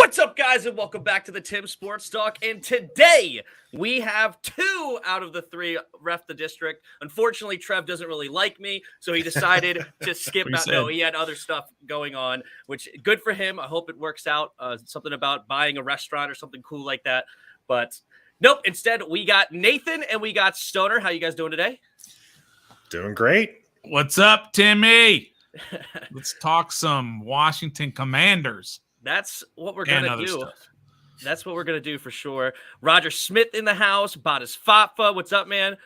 What's up, guys, and welcome back to the Tim Sports Talk. And today we have 2 out of the 3 ref the district. Unfortunately, Trev doesn't really like me, so he decided to skip out. No, he had other stuff going on, which good for him. I hope it works out. Something about buying a restaurant or something cool like that. But nope. Instead, we got Nathan and we got Stoner. How you guys doing today? Doing great. What's up, Timmy? Let's talk some Washington Commanders. That's what we're going to do. Stuff. That's what we're going to do for sure. Roger Smith in the house. Bottas Fatfa. What's up, man?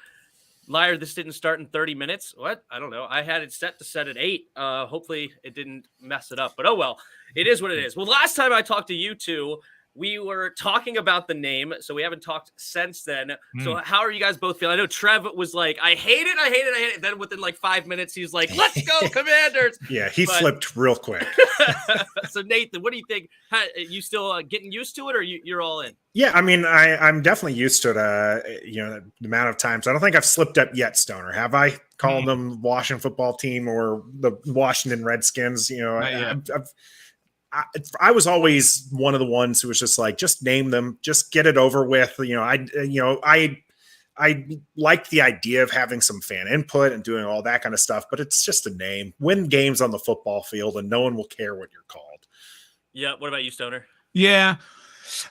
Liar, this didn't start in 30 minutes. What? I don't know. I had it set at 8. Hopefully it didn't mess it up. But oh well. It is what it is. Well, last time I talked to you two, we were talking about the name, so we haven't talked since then. So how are you guys both feeling? I know Trev was like, I hate it. Then within like 5 minutes, he's like, let's go, Commanders. Yeah, he flipped real quick. So, Nathan, what do you think? You still getting used to it, or you're all in? Yeah, I mean, I'm definitely used to it. The amount of times. I don't think I've slipped up yet, Stoner. Have I called them Washington football team or the Washington Redskins? I was always one of the ones who was just like, just name them, just get it over with. I like the idea of having some fan input and doing all that kind of stuff, but it's just a name. Win games on the football field, and no one will care what you're called. Yeah. What about you, Stoner? Yeah,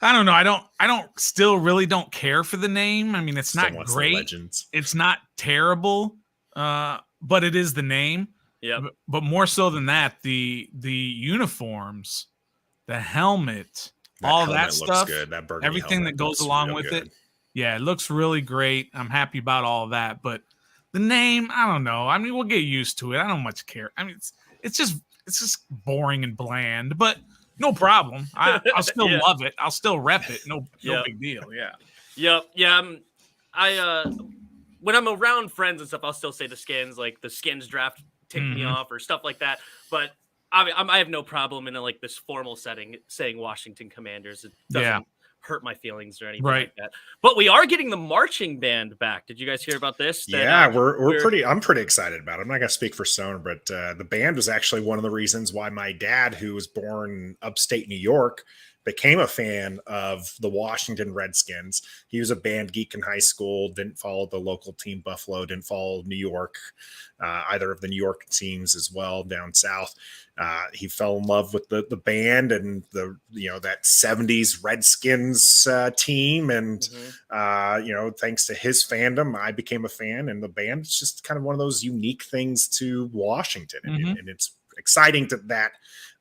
I don't know. I don't care for the name. I mean, it's not great. It's not terrible, but it is the name. Yeah, but more so than that, the uniforms, the helmet, all that stuff, good. That everything that goes along with it. Yeah, it looks really great. I'm happy about all that. But the name, I don't know. I mean, we'll get used to it. I don't much care. I mean, it's just boring and bland. But no problem. I'll still love it. I'll still rep it. No big deal. Yeah. Yeah. When I'm around friends and stuff, I'll still say the Skins, like the Skins draft. Take me off or stuff like that, but I have no problem in like this formal setting saying Washington Commanders. It doesn't hurt my feelings or anything like that. But we are getting the marching band back. Did you guys hear about this? I'm pretty excited about it. I'm not gonna speak for Stone, but the band was actually one of the reasons why my dad, who was born upstate New York, became a fan of the Washington Redskins. He was a band geek in high school, didn't follow the local team Buffalo, didn't follow New York, either of the New York teams as well down south. He fell in love with the band and that 70s Redskins team. And, thanks to his fandom, I became a fan, and the band is just kind of one of those unique things to Washington. And it's exciting that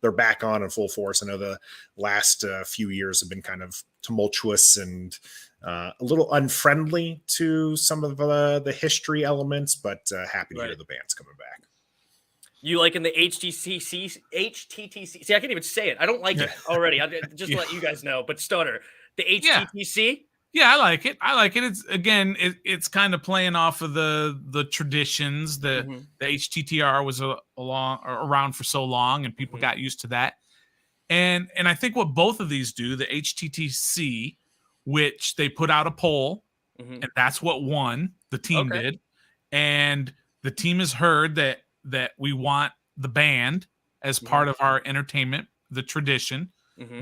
they're back on in full force. I know the last few years have been kind of tumultuous and a little unfriendly to some of the history elements, but happy to hear the band's coming back. You like in the HTTC? See, I can't even say it. I don't like it already. I'll just let you guys know. But Stoner, the HTTC? Yeah, I like it. It's kind of playing off of the traditions. The HTTR was around for so long, and people got used to that. And I think what both of these do, the HTTC, which they put out a poll, and that's what won. The team did, and the team has heard that we want the band as part of our entertainment, the tradition.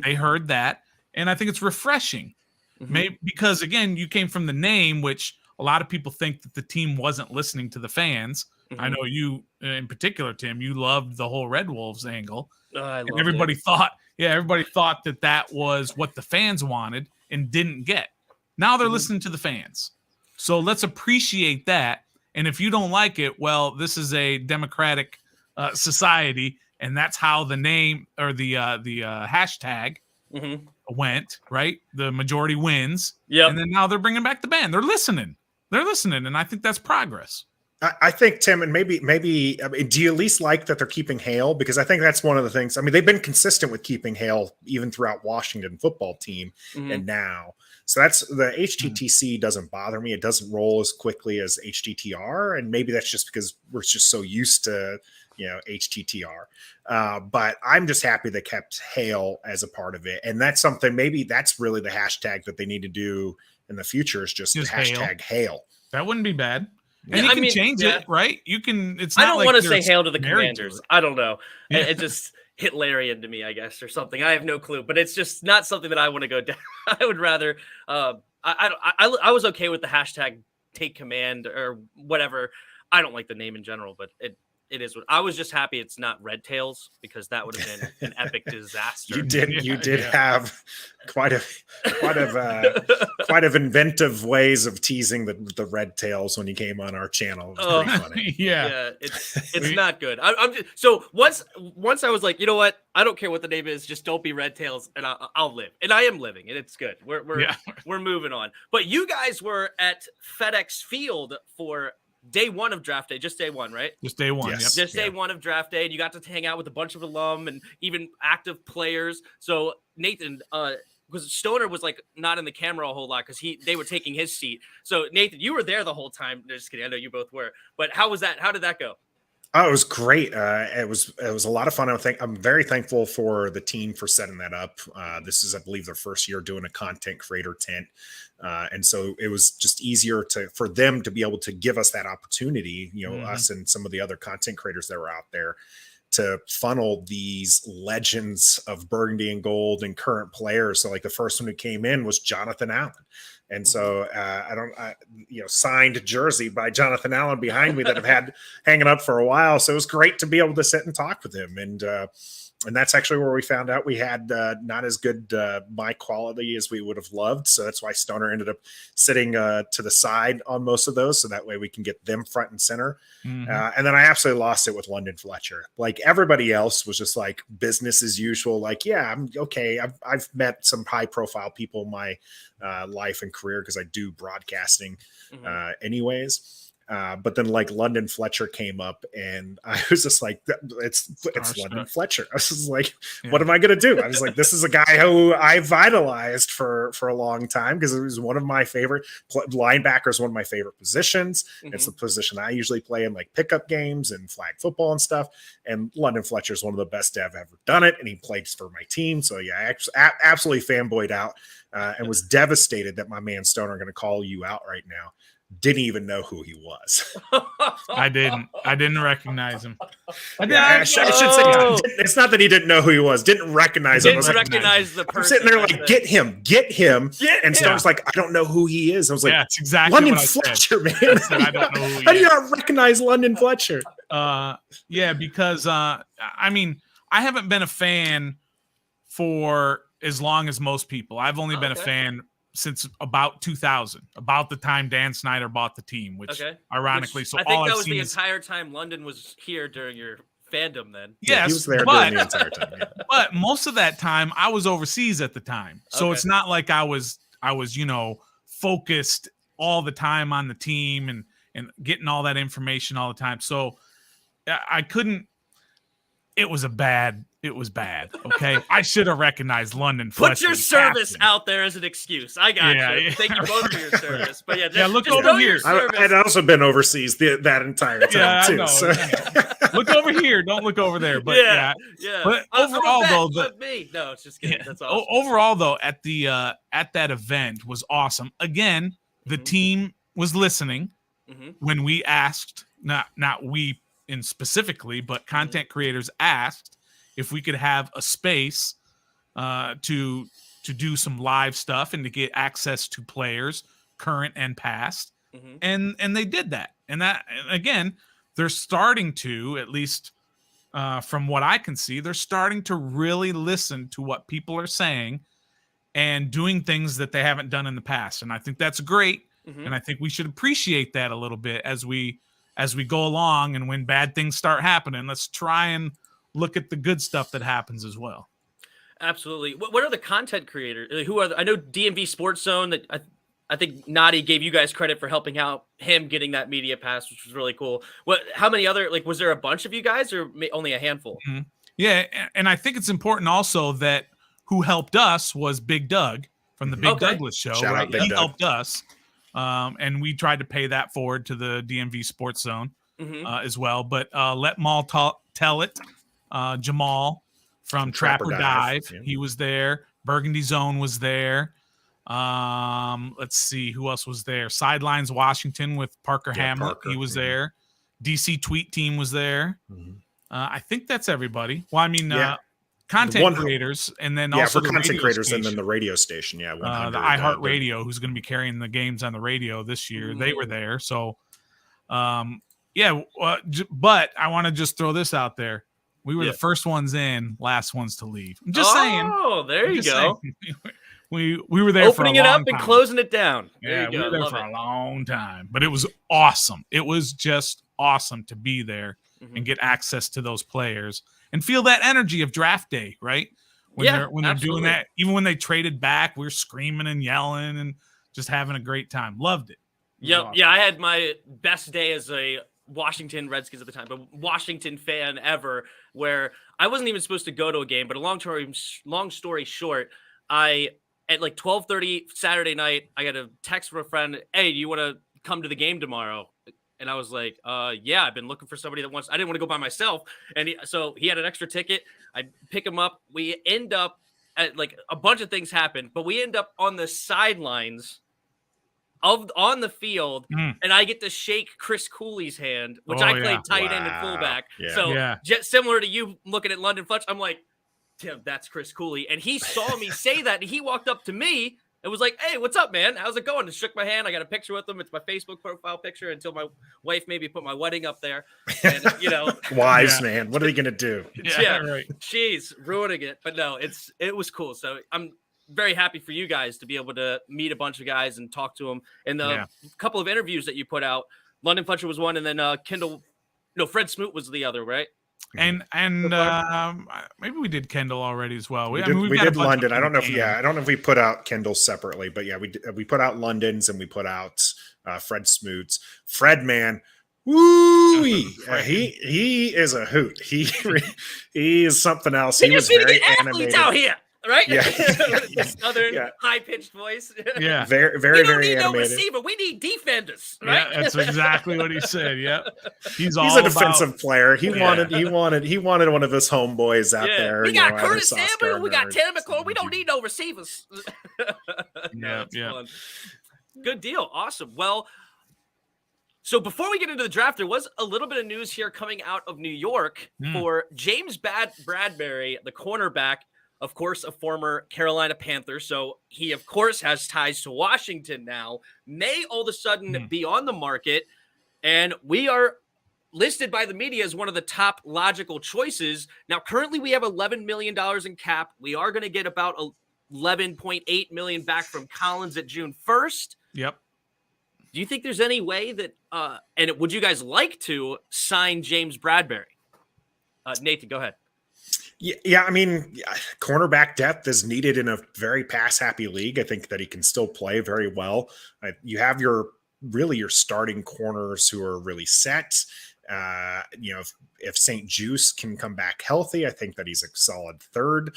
They heard that, and I think it's refreshing. Maybe because, again, you came from the name, which a lot of people think that the team wasn't listening to the fans. I know you, in particular, Tim, you loved the whole Red Wolves angle. Everybody thought that was what the fans wanted and didn't get. Now they're listening to the fans. So let's appreciate that. And if you don't like it, well, this is a democratic society, and that's how the name or the hashtag went, right? The majority wins. And then now they're bringing back the band. They're listening, and I think that's progress. I think, Tim, and maybe do you at least like that they're keeping Hale? Because I think that's one of the things. I mean, they've been consistent with keeping Hale even throughout Washington football team, and now. So that's the HTTC doesn't bother me. It doesn't roll as quickly as HTTR, and maybe that's just because we're just so used to HTTR. But I'm just happy they kept Hale as a part of it, and that's something. Maybe that's really the hashtag that they need to do in the future is just the hashtag Hale. That wouldn't be bad. And you can change it, right? You can. It's. I don't want to say hail to the Commanders. I don't know. It just Hitlerian to me, I guess, or something. I have no clue, but it's just not something that I want to go down. I would rather. I was okay with the hashtag take command or whatever. I don't like the name in general, but it is what I was just happy it's not Red Tails, because that would have been an epic disaster. You did have quite of inventive ways of teasing the Red Tails when you came on our channel. It was pretty funny. Yeah, it's not good. I'm just, so once I was like, you know what? I don't care what the name is, just don't be Red Tails, and I'll live. And I am living, and it's good. We're moving on. But you guys were at FedEx Field for day one of draft day, just day one, right? Just day one. Yes. Yep. Just day one of draft day, and you got to hang out with a bunch of alum and even active players. So Nathan, because Stoner was like not in the camera a whole lot because they were taking his seat. So Nathan, you were there the whole time. Just kidding, I know you both were. But how was that? How did that go? Oh, it was great. It was a lot of fun. I'm very thankful for the team for setting that up. This is, I believe, their first year doing a content creator tent. And so it was just easier for them to be able to give us that opportunity, us and some of the other content creators that were out there, to funnel these legends of Burgundy and Gold and current players. So like the first one who came in was Jonathan Allen. And so signed jersey by Jonathan Allen behind me that I've had hanging up for a while. So it was great to be able to sit and talk with him. And that's actually where we found out we had not as good mic quality as we would have loved. So that's why Stoner ended up sitting to the side on most of those. So that way we can get them front and center. Mm-hmm. And then I absolutely lost it with London Fletcher. Like everybody else was just like business as usual. Like, yeah, I'm okay. I've met some high profile people in my life and career because I do broadcasting anyways. But then like London Fletcher came up and I was just like, it's London Fletcher. I was just like, what am I going to do? I was like, this is a guy who I've idolized for a long time because it was one of my favorite linebackers, one of my favorite positions. Mm-hmm. It's the position I usually play in like pickup games and flag football and stuff. And London Fletcher is one of the best to have ever done it. And he played for my team. So yeah, I absolutely fanboyed out and was devastated that my man Stoner going to call you out right now. Didn't even know who he was. I didn't recognize him. I should say it's not that he didn't know who he was. Didn't recognize him. Didn't recognize the person. I'm sitting there like, get him. And Stone's like, I don't know who he is. I was like, yeah, it's exactly London what I Fletcher, said. man. I don't know who he How do you not recognize London Fletcher? Yeah, because I haven't been a fan for as long as most people. I've only been a fan since about 2000, about the time Dan Snyder bought the team, which ironically, so I think all that I've was seen the entire time London was here during your fandom then. Yes, he was there during the entire time. Yeah. But most of that time I was overseas at the time. So it's not like I was, focused all the time on the team and getting all that information all the time. So I couldn't, it was bad. Okay. I should have recognized London Fletcher. Put your service out there as an excuse. I got you. Thank you both for your service. But look over here. I'd also been overseas that entire time too. So. Look over here. Don't look over there. But yeah. But overall, though, no, it's just kidding. That's awesome. Overall, though, at that event was awesome. Again, the team was listening when we asked, not we in specifically, but content creators asked if we could have a space to do some live stuff and to get access to players, current and past. And they did that. And that, again, they're starting to, at least from what I can see, they're starting to really listen to what people are saying and doing things that they haven't done in the past. And I think that's great. And I think we should appreciate that a little bit as we go along. And when bad things start happening, let's try and look at the good stuff that happens as well. Absolutely. What are the content creators? Who are I know DMV Sports Zone, that I think Nadi gave you guys credit for helping out him getting that media pass, which was really cool. How many other, was there a bunch of you guys or only a handful? Yeah. And I think it's important also that who helped us was Big Doug from the Big Douglas show. Shout out Big He Doug. helped us. And we tried to pay that forward to the DMV Sports Zone as well. But let Maul tell it. Jamal from Trapper Dive. He was there. Burgundy Zone was there. Let's see who else was there. Sidelines Washington with Parker Hamlet. He was there. DC Tweet Team was there. I think that's everybody. Well, I mean, content creators, and then also for the content creators, station. and then the radio station. Yeah, 100, the iHeart Radio, who's going to be carrying the games on the radio this year. They were there, so but I want to just throw this out there. We were the first ones in, last ones to leave. I'm just saying. Oh, there you go. We were there opening for a long it up time. and closing it down. Yeah, we were there for a long time, but it was awesome. It was just awesome to be there and get access to those players and feel that energy of draft day, right? When they're doing that, even when they traded back, we were screaming and yelling and just having a great time. Loved it. Awesome. Yeah, I had my best day as a Washington Redskins at the time, but Washington fan ever, where I wasn't even supposed to go to a game, but a long story short, at like 12:30 Saturday night, I got a text from a friend, hey, do you want to come to the game tomorrow? And I was like, yeah, I've been looking for somebody that wants, I didn't want to go by myself. And so he had an extra ticket. I pick him up. We end up at like a bunch of things happen, but we end up on the sidelines on the field, and I get to shake Chris Cooley's hand, which I played tight end and fullback. Yeah. So just similar to you looking at London Fletch, I'm like, Tim, that's Chris Cooley. And he saw me say that, and he walked up to me and was like, hey, what's up, man? How's it going? And shook my hand. I got a picture with him. It's my Facebook profile picture until my wife maybe put my wedding up there. And, Wise man. What are they going to do? Yeah, right. She's ruining it. But no, it was cool. So I'm very happy for you guys to be able to meet a bunch of guys and talk to them. And the couple of interviews that you put out, London Fletcher was one, and then Fred Smoot was the other, right? And maybe we did Kendall already as well. We did London. I don't know if we put out Kendall separately, but yeah, we put out London's and we put out Fred Smoot's. Fred, man, woo! He is a hoot. He is something else. He was very animated out here. Right? Yeah. Southern high-pitched voice. Yeah. Very, very, very animated. No receiver. We need defenders. Right? Yeah, that's exactly what he said. Yep. He's a defensive player. He wanted one of his homeboys out there. We got Curtis Samuel. We got Tanner McClure. We don't need no receivers. Yeah. Good deal. Awesome. Well, so before we get into the draft, there was a little bit of news here coming out of New York for James Bradberry, the cornerback. Of course, a former Carolina Panther. So he, of course, has ties to Washington now, may all of a sudden be on the market. And we are listed by the media as one of the top logical choices. Now, currently we have $11 million in cap. We are going to get about $11.8 million back from Collins at June 1st. Yep. Do you think there's any way that, would you guys like to sign James Bradberry? Nathan, go ahead. Yeah, I mean, cornerback depth is needed in a very pass-happy league. I think that he can still play very well. You have your starting corners who are really set. If St. Juice can come back healthy, I think that he's a solid third,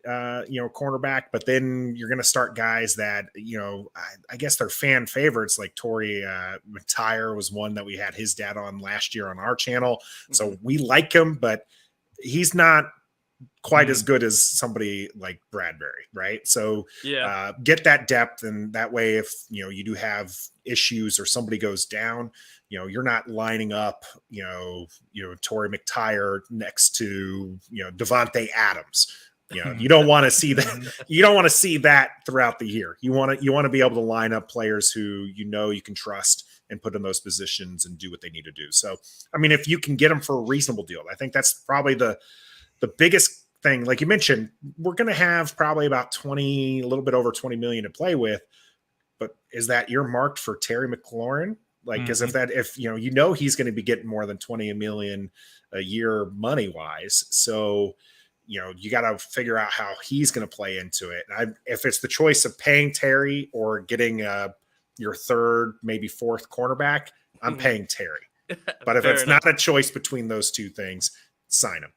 cornerback. But then you're going to start guys that, I guess they're fan favorites, like Torrey McTyer was one that we had his dad on last year on our channel. So we like him, but he's not quite as good as somebody like Bradberry, right? So get that depth, and that way if you do have issues or somebody goes down, you're not lining up Torrey McTyer next to Devontae Adams. You don't want to see that. You don't want to see that throughout the year. You want to be able to line up players who you can trust and put in those positions and do what they need to do. So I mean, if you can get them for a reasonable deal, I think that's probably the biggest thing. Like you mentioned, we're going to have probably about a little bit over 20 million to play with, but is that earmarked for Terry McLaurin? Like, because if he's going to be getting more than 20 million a year money wise. So, you got to figure out how he's going to play into it. If it's the choice of paying Terry or getting your third, maybe fourth cornerback, I'm paying Terry. But if it's not a choice between those two things, sign him.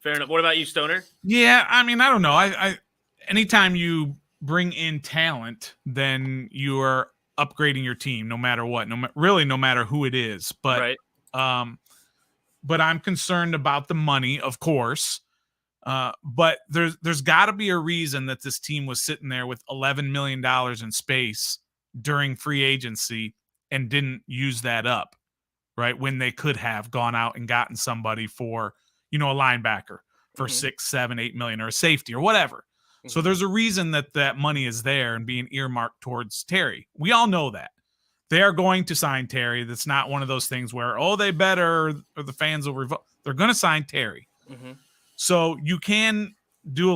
Fair enough. What about you, Stoner? Yeah, I mean, I don't know. I anytime you bring in talent, then you are upgrading your team, no matter what. No matter who it is. But but I'm concerned about the money, of course. But there's got to be a reason that this team was sitting there with $11 million in space during free agency and didn't use that up, right? When they could have gone out and gotten somebody for, a linebacker, for 6, 7, 8 million, or a safety or whatever. So there's a reason that money is there and being earmarked towards Terry. We all know that. They are going to sign Terry. That's not one of those things where, they better, or the fans will revolt. They're going to sign Terry. So you can do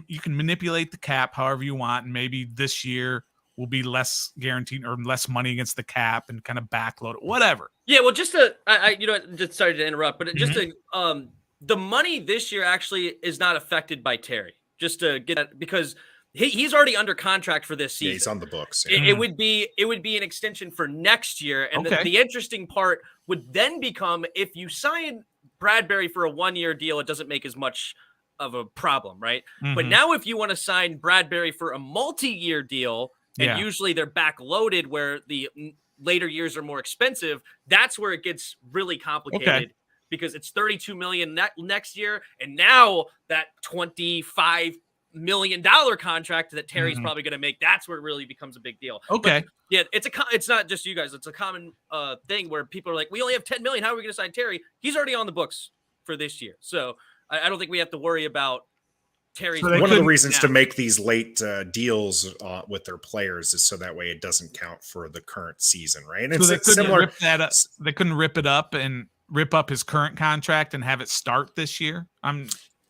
you can manipulate the cap however you want. And maybe this year will be less guaranteed or less money against the cap and kind of backload it, whatever. Yeah. Well, just just sorry to interrupt, but the money this year actually is not affected by Terry. Just to get that, because he's already under contract for this season. Yeah, he's on the books. Yeah. It would be an extension for next year. And the interesting part would then become, if you sign Bradbury for a 1-year deal, it doesn't make as much of a problem, right? But now if you want to sign Bradbury for a multi-year deal, and usually they're backloaded where the later years are more expensive, that's where it gets really complicated. Because it's $32 million next year, and now that $25 million contract that Terry's probably going to make, that's where it really becomes a big deal. Okay. But yeah, it's not just you guys. It's a common thing where people are like, we only have $10 million. How are we going to sign Terry? He's already on the books for this year. So I don't think we have to worry about Terry's. So one of the reasons to make these late deals with their players is so that way it doesn't count for the current season, right? And so it's similar. They couldn't rip it up and rip up his current contract and have it start this year.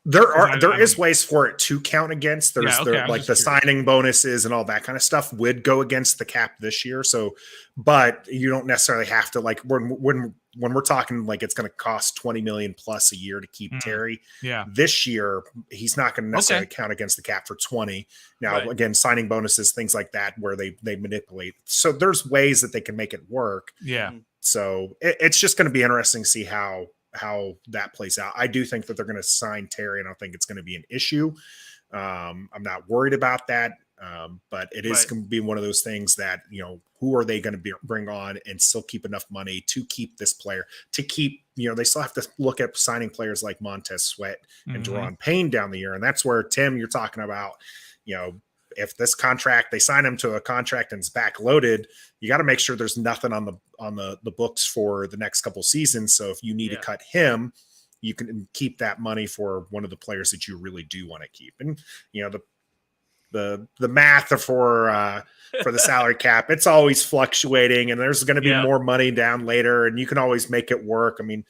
There is ways for it to count against. There's the signing bonuses and all that kind of stuff would go against the cap this year. So, but you don't necessarily have to, like, when we're talking like it's going to cost $20 million plus a year to keep Terry. Yeah, this year he's not going to necessarily count against the cap for 20. Now, again, signing bonuses, things like that, where they manipulate. So there's ways that they can make it work. Yeah. So it's just going to be interesting to see how that plays out. I do think that they're going to sign Terry, and I think it's going to be an issue. I'm not worried about that, but it is going to be one of those things that, who are they going to bring on and still keep enough money to keep this player, to keep, they still have to look at signing players like Montez Sweat and Deron Payne down the year. And that's where, Tim, you're talking about, if this contract, they sign him to a contract and it's backloaded, you got to make sure there's nothing on the books for the next couple seasons. So if you need to cut him, you can keep that money for one of the players that you really do want to keep. And the math for the salary cap, it's always fluctuating, and there's going to be more money down later, and you can always make it work. I mean,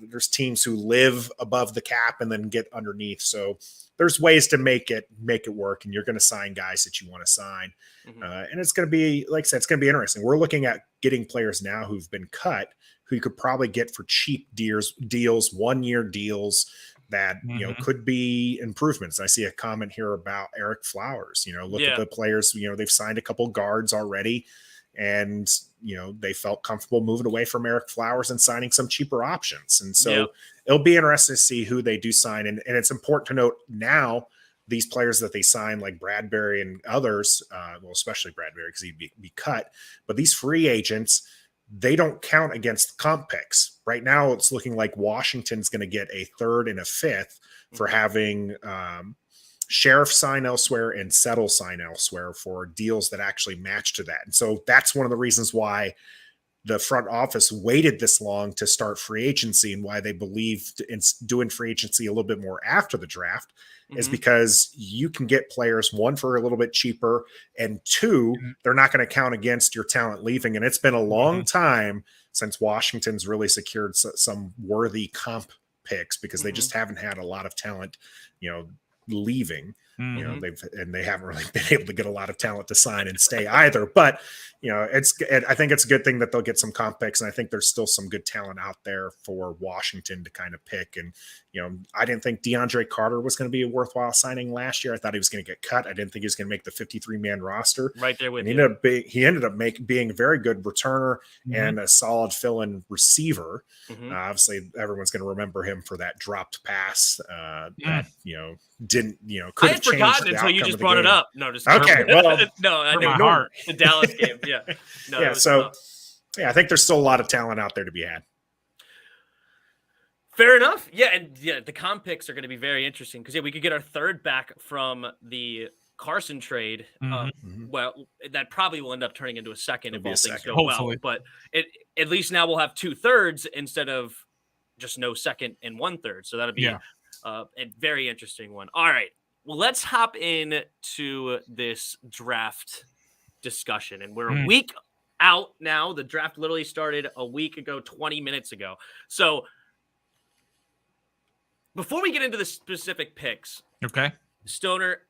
there's teams who live above the cap and then get underneath. So there's ways to make it work, and you're going to sign guys that you want to sign. And it's going to be, like I said, it's going to be interesting. We're looking at getting players now who've been cut, who you could probably get for cheap deals, 1-year deals that, could be improvements. I see a comment here about Eric Flowers, look at the players, they've signed a couple guards already, and, they felt comfortable moving away from Eric Flowers and signing some cheaper options. And so it'll be interesting to see who they do sign. And it's important to note now, these players that they sign, like Bradbury and others, well, especially Bradbury because he'd be cut, but these free agents, they don't count against comp picks. Right now, it's looking like Washington's going to get a 3rd and a 5th for having Sheriff sign elsewhere and Settle sign elsewhere for deals that actually match to that. And so that's one of the reasons why the front office waited this long to start free agency, and why they believed in doing free agency a little bit more after the draft is because you can get players, 1, for a little bit cheaper, and 2, they're not going to count against your talent leaving. And it's been a long time since Washington's really secured some worthy comp picks, because they just haven't had a lot of talent, leaving. They haven't really been able to get a lot of talent to sign and stay either. But I think it's a good thing that they'll get some comp picks, and I think there's still some good talent out there for Washington to kind of pick. And I didn't think Deandre Carter was going to be a worthwhile signing last year. I thought he was going to get cut. I didn't think he was going to make the 53-man roster. Right there with you. He ended up being a very good returner and a solid fill-in receiver. Obviously, everyone's going to remember him for that dropped pass that didn't could have changed. I had forgotten until you just brought it up. No, just okay. Well, no, I know the Dallas game. Yeah, no, yeah. So, I think there's still a lot of talent out there to be had. Fair enough. Yeah, and the comp picks are going to be very interesting because we could get our 3rd back from the Carson trade. Well, that probably will end up turning into a 2nd if all things go well. But at least now we'll have 2 thirds instead of just no 2nd and 1/3. So that'll be And very interesting one. All right. Well, let's hop into this draft discussion. And we're a week out now. The draft literally started a week ago, 20 minutes ago. So before we get into the specific picks, okay, Stoner,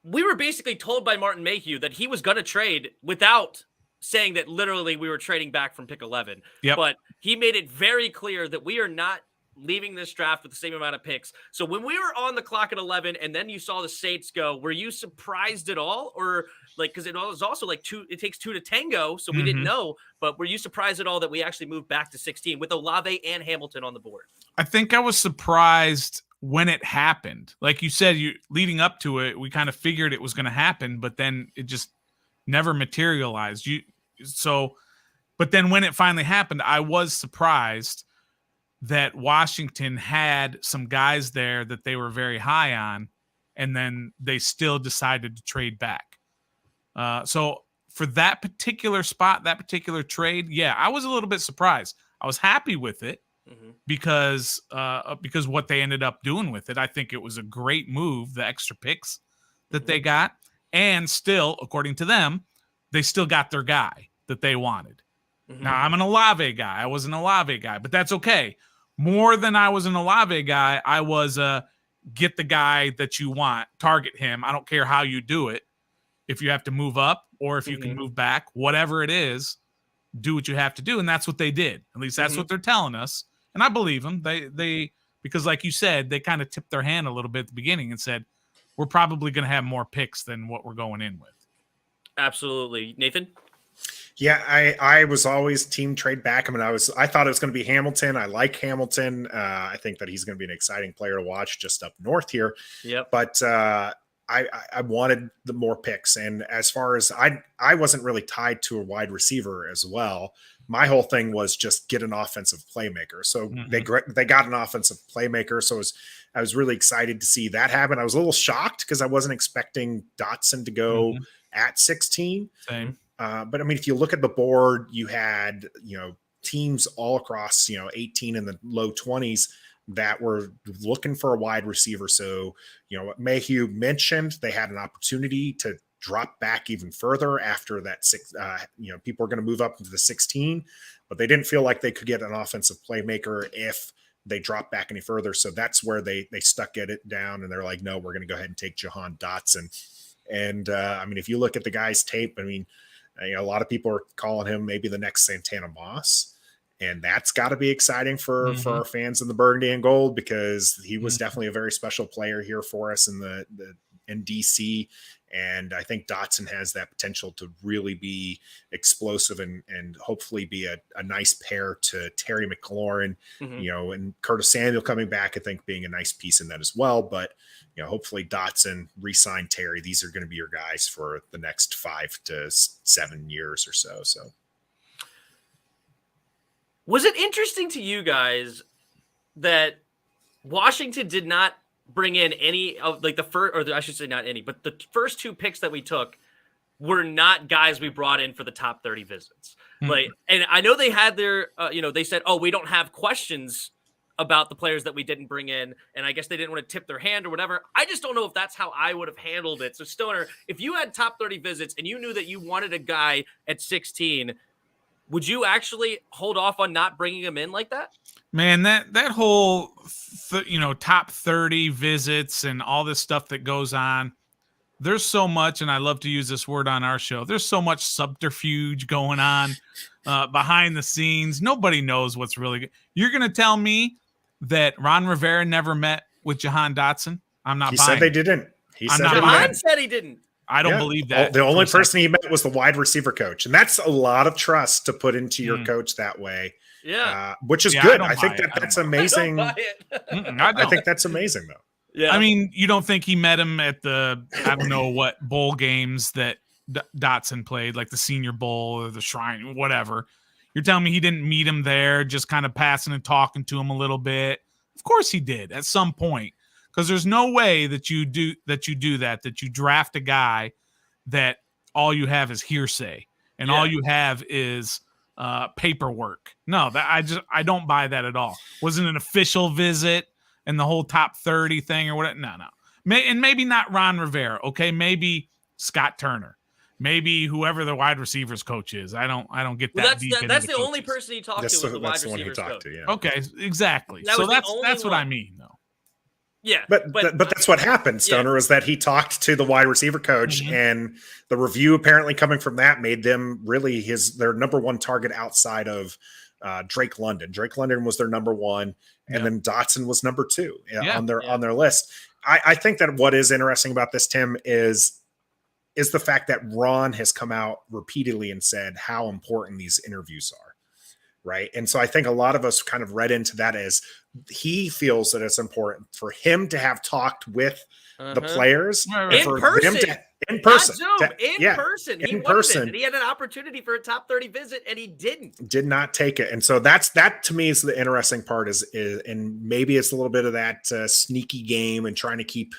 we were basically told by Martin Mayhew that he was going to trade without saying that literally we were trading back from pick 11. Yep. But he made it very clear that we are not leaving this draft with the same amount of picks. So when we were on the clock at 11 and then you saw the Saints go, were you surprised at all? Or like, because it was also like it takes 2 to tango, so we didn't know, but were you surprised at all that we actually moved back to 16 with Olave and Hamilton on the board? I think I was surprised when it happened. Like you said, leading up to it, we kind of figured it was going to happen, but then it just never materialized. But then when it finally happened, I was surprised that Washington had some guys there that they were very high on, and then they still decided to trade back. So for that particular spot, that particular trade, yeah, I was a little bit surprised. I was happy with it because what they ended up doing with it. I think it was a great move, the extra picks that they got, and still, according to them, they still got their guy that they wanted. Now, I'm an Olave guy. I was an Olave guy, but that's okay. More than I was an Olave guy, I was get the guy that you want, target him. I don't care how you do it. If you have to move up or if you can move back, whatever it is, do what you have to do. And that's what they did. At least that's what they're telling us. And I believe them. They because like you said, they kind of tipped their hand a little bit at the beginning and said, we're probably going to have more picks than what we're going in with. Absolutely. Nathan? Yeah, I was always team trade back. I mean, I thought it was going to be Hamilton. I like Hamilton. I think that he's going to be an exciting player to watch just up north here. Yep. But I wanted the more picks. And as far as I wasn't really tied to a wide receiver as well. My whole thing was just get an offensive playmaker. So they got an offensive playmaker. So I was really excited to see that happen. I was a little shocked because I wasn't expecting Dotson to go at 16. Same. But I mean, if you look at the board, you had, teams all across, 18 in the low 20s that were looking for a wide receiver. So, what Mayhew mentioned, they had an opportunity to drop back even further after that people were going to move up into the 16, but they didn't feel like they could get an offensive playmaker if they dropped back any further. So that's where they stuck it down and they're like, no, we're going to go ahead and take Jahan Dotson. And I mean, if you look at the guy's tape, I mean, a lot of people are calling him maybe the next Santana Moss, and that's got to be exciting for our fans in the Burgundy and Gold because he was definitely a very special player here for us in DC. And I think Dotson has that potential to really be explosive and hopefully be a nice pair to Terry McLaurin, and Curtis Samuel coming back, I think being a nice piece in that as well. But, hopefully Dotson, re-sign Terry. These are going to be your guys for the next 5 to 7 years or so. So was it interesting to you guys that Washington did not bring in any of like the first, or I should say not any, but the first 2 picks that we took were not guys we brought in for the top 30 visits. Like, and I know they had their, they said, oh, we don't have questions about the players that we didn't bring in. And I guess they didn't want to tip their hand or whatever. I just don't know if that's how I would have handled it. So Stoner, if you had top 30 visits and you knew that you wanted a guy at 16, would you actually hold off on not bringing him in like that? Man, that whole, top 30 visits and all this stuff that goes on, there's so much, and I love to use this word on our show, there's so much subterfuge going on behind the scenes. Nobody knows what's really good. You're going to tell me that Ron Rivera never met with Jahan Dotson? I'm not buying it. He said they didn't. Jahan said he didn't. I don't believe that. The only person he met was the wide receiver coach. And that's a lot of trust to put into your coach that way. Yeah. Which is good. I think that's amazing. I think that's amazing, though. Yeah. I mean, you don't think he met him at the, I don't know what bowl games that Dotson played, like the Senior Bowl or the Shrine, whatever. You're telling me he didn't meet him there, just kind of passing and talking to him a little bit? Of course he did at some point. Because there's no way that you do that you draft a guy that all you have is hearsay and all you have is paperwork. No, I don't buy that at all. Wasn't an official visit. and the whole top 30 thing or whatever. No. And maybe not Ron Rivera. Okay, maybe Scott Turner. Maybe whoever the wide receivers coach is. I don't get that deep. That's the only person he talked to was the wide receivers coach. Yeah. Okay, exactly. So that's what I mean, though. Yeah, but that's what happened, Stoner, is that he talked to the wide receiver coach, and the review apparently coming from that made them really their number one target outside of Drake London. Drake London was their number one, and then Dotson was number two on their list. I think that what is interesting about this, Tim, is the fact that Ron has come out repeatedly and said how important these interviews are. Right. And so I think a lot of us kind of read into that as he feels that it's important for him to have talked with the players in person. He wanted it. He had an opportunity for a top 30 visit and he did not take it. And so that to me is the interesting part is and maybe it's a little bit of that sneaky game and trying to keep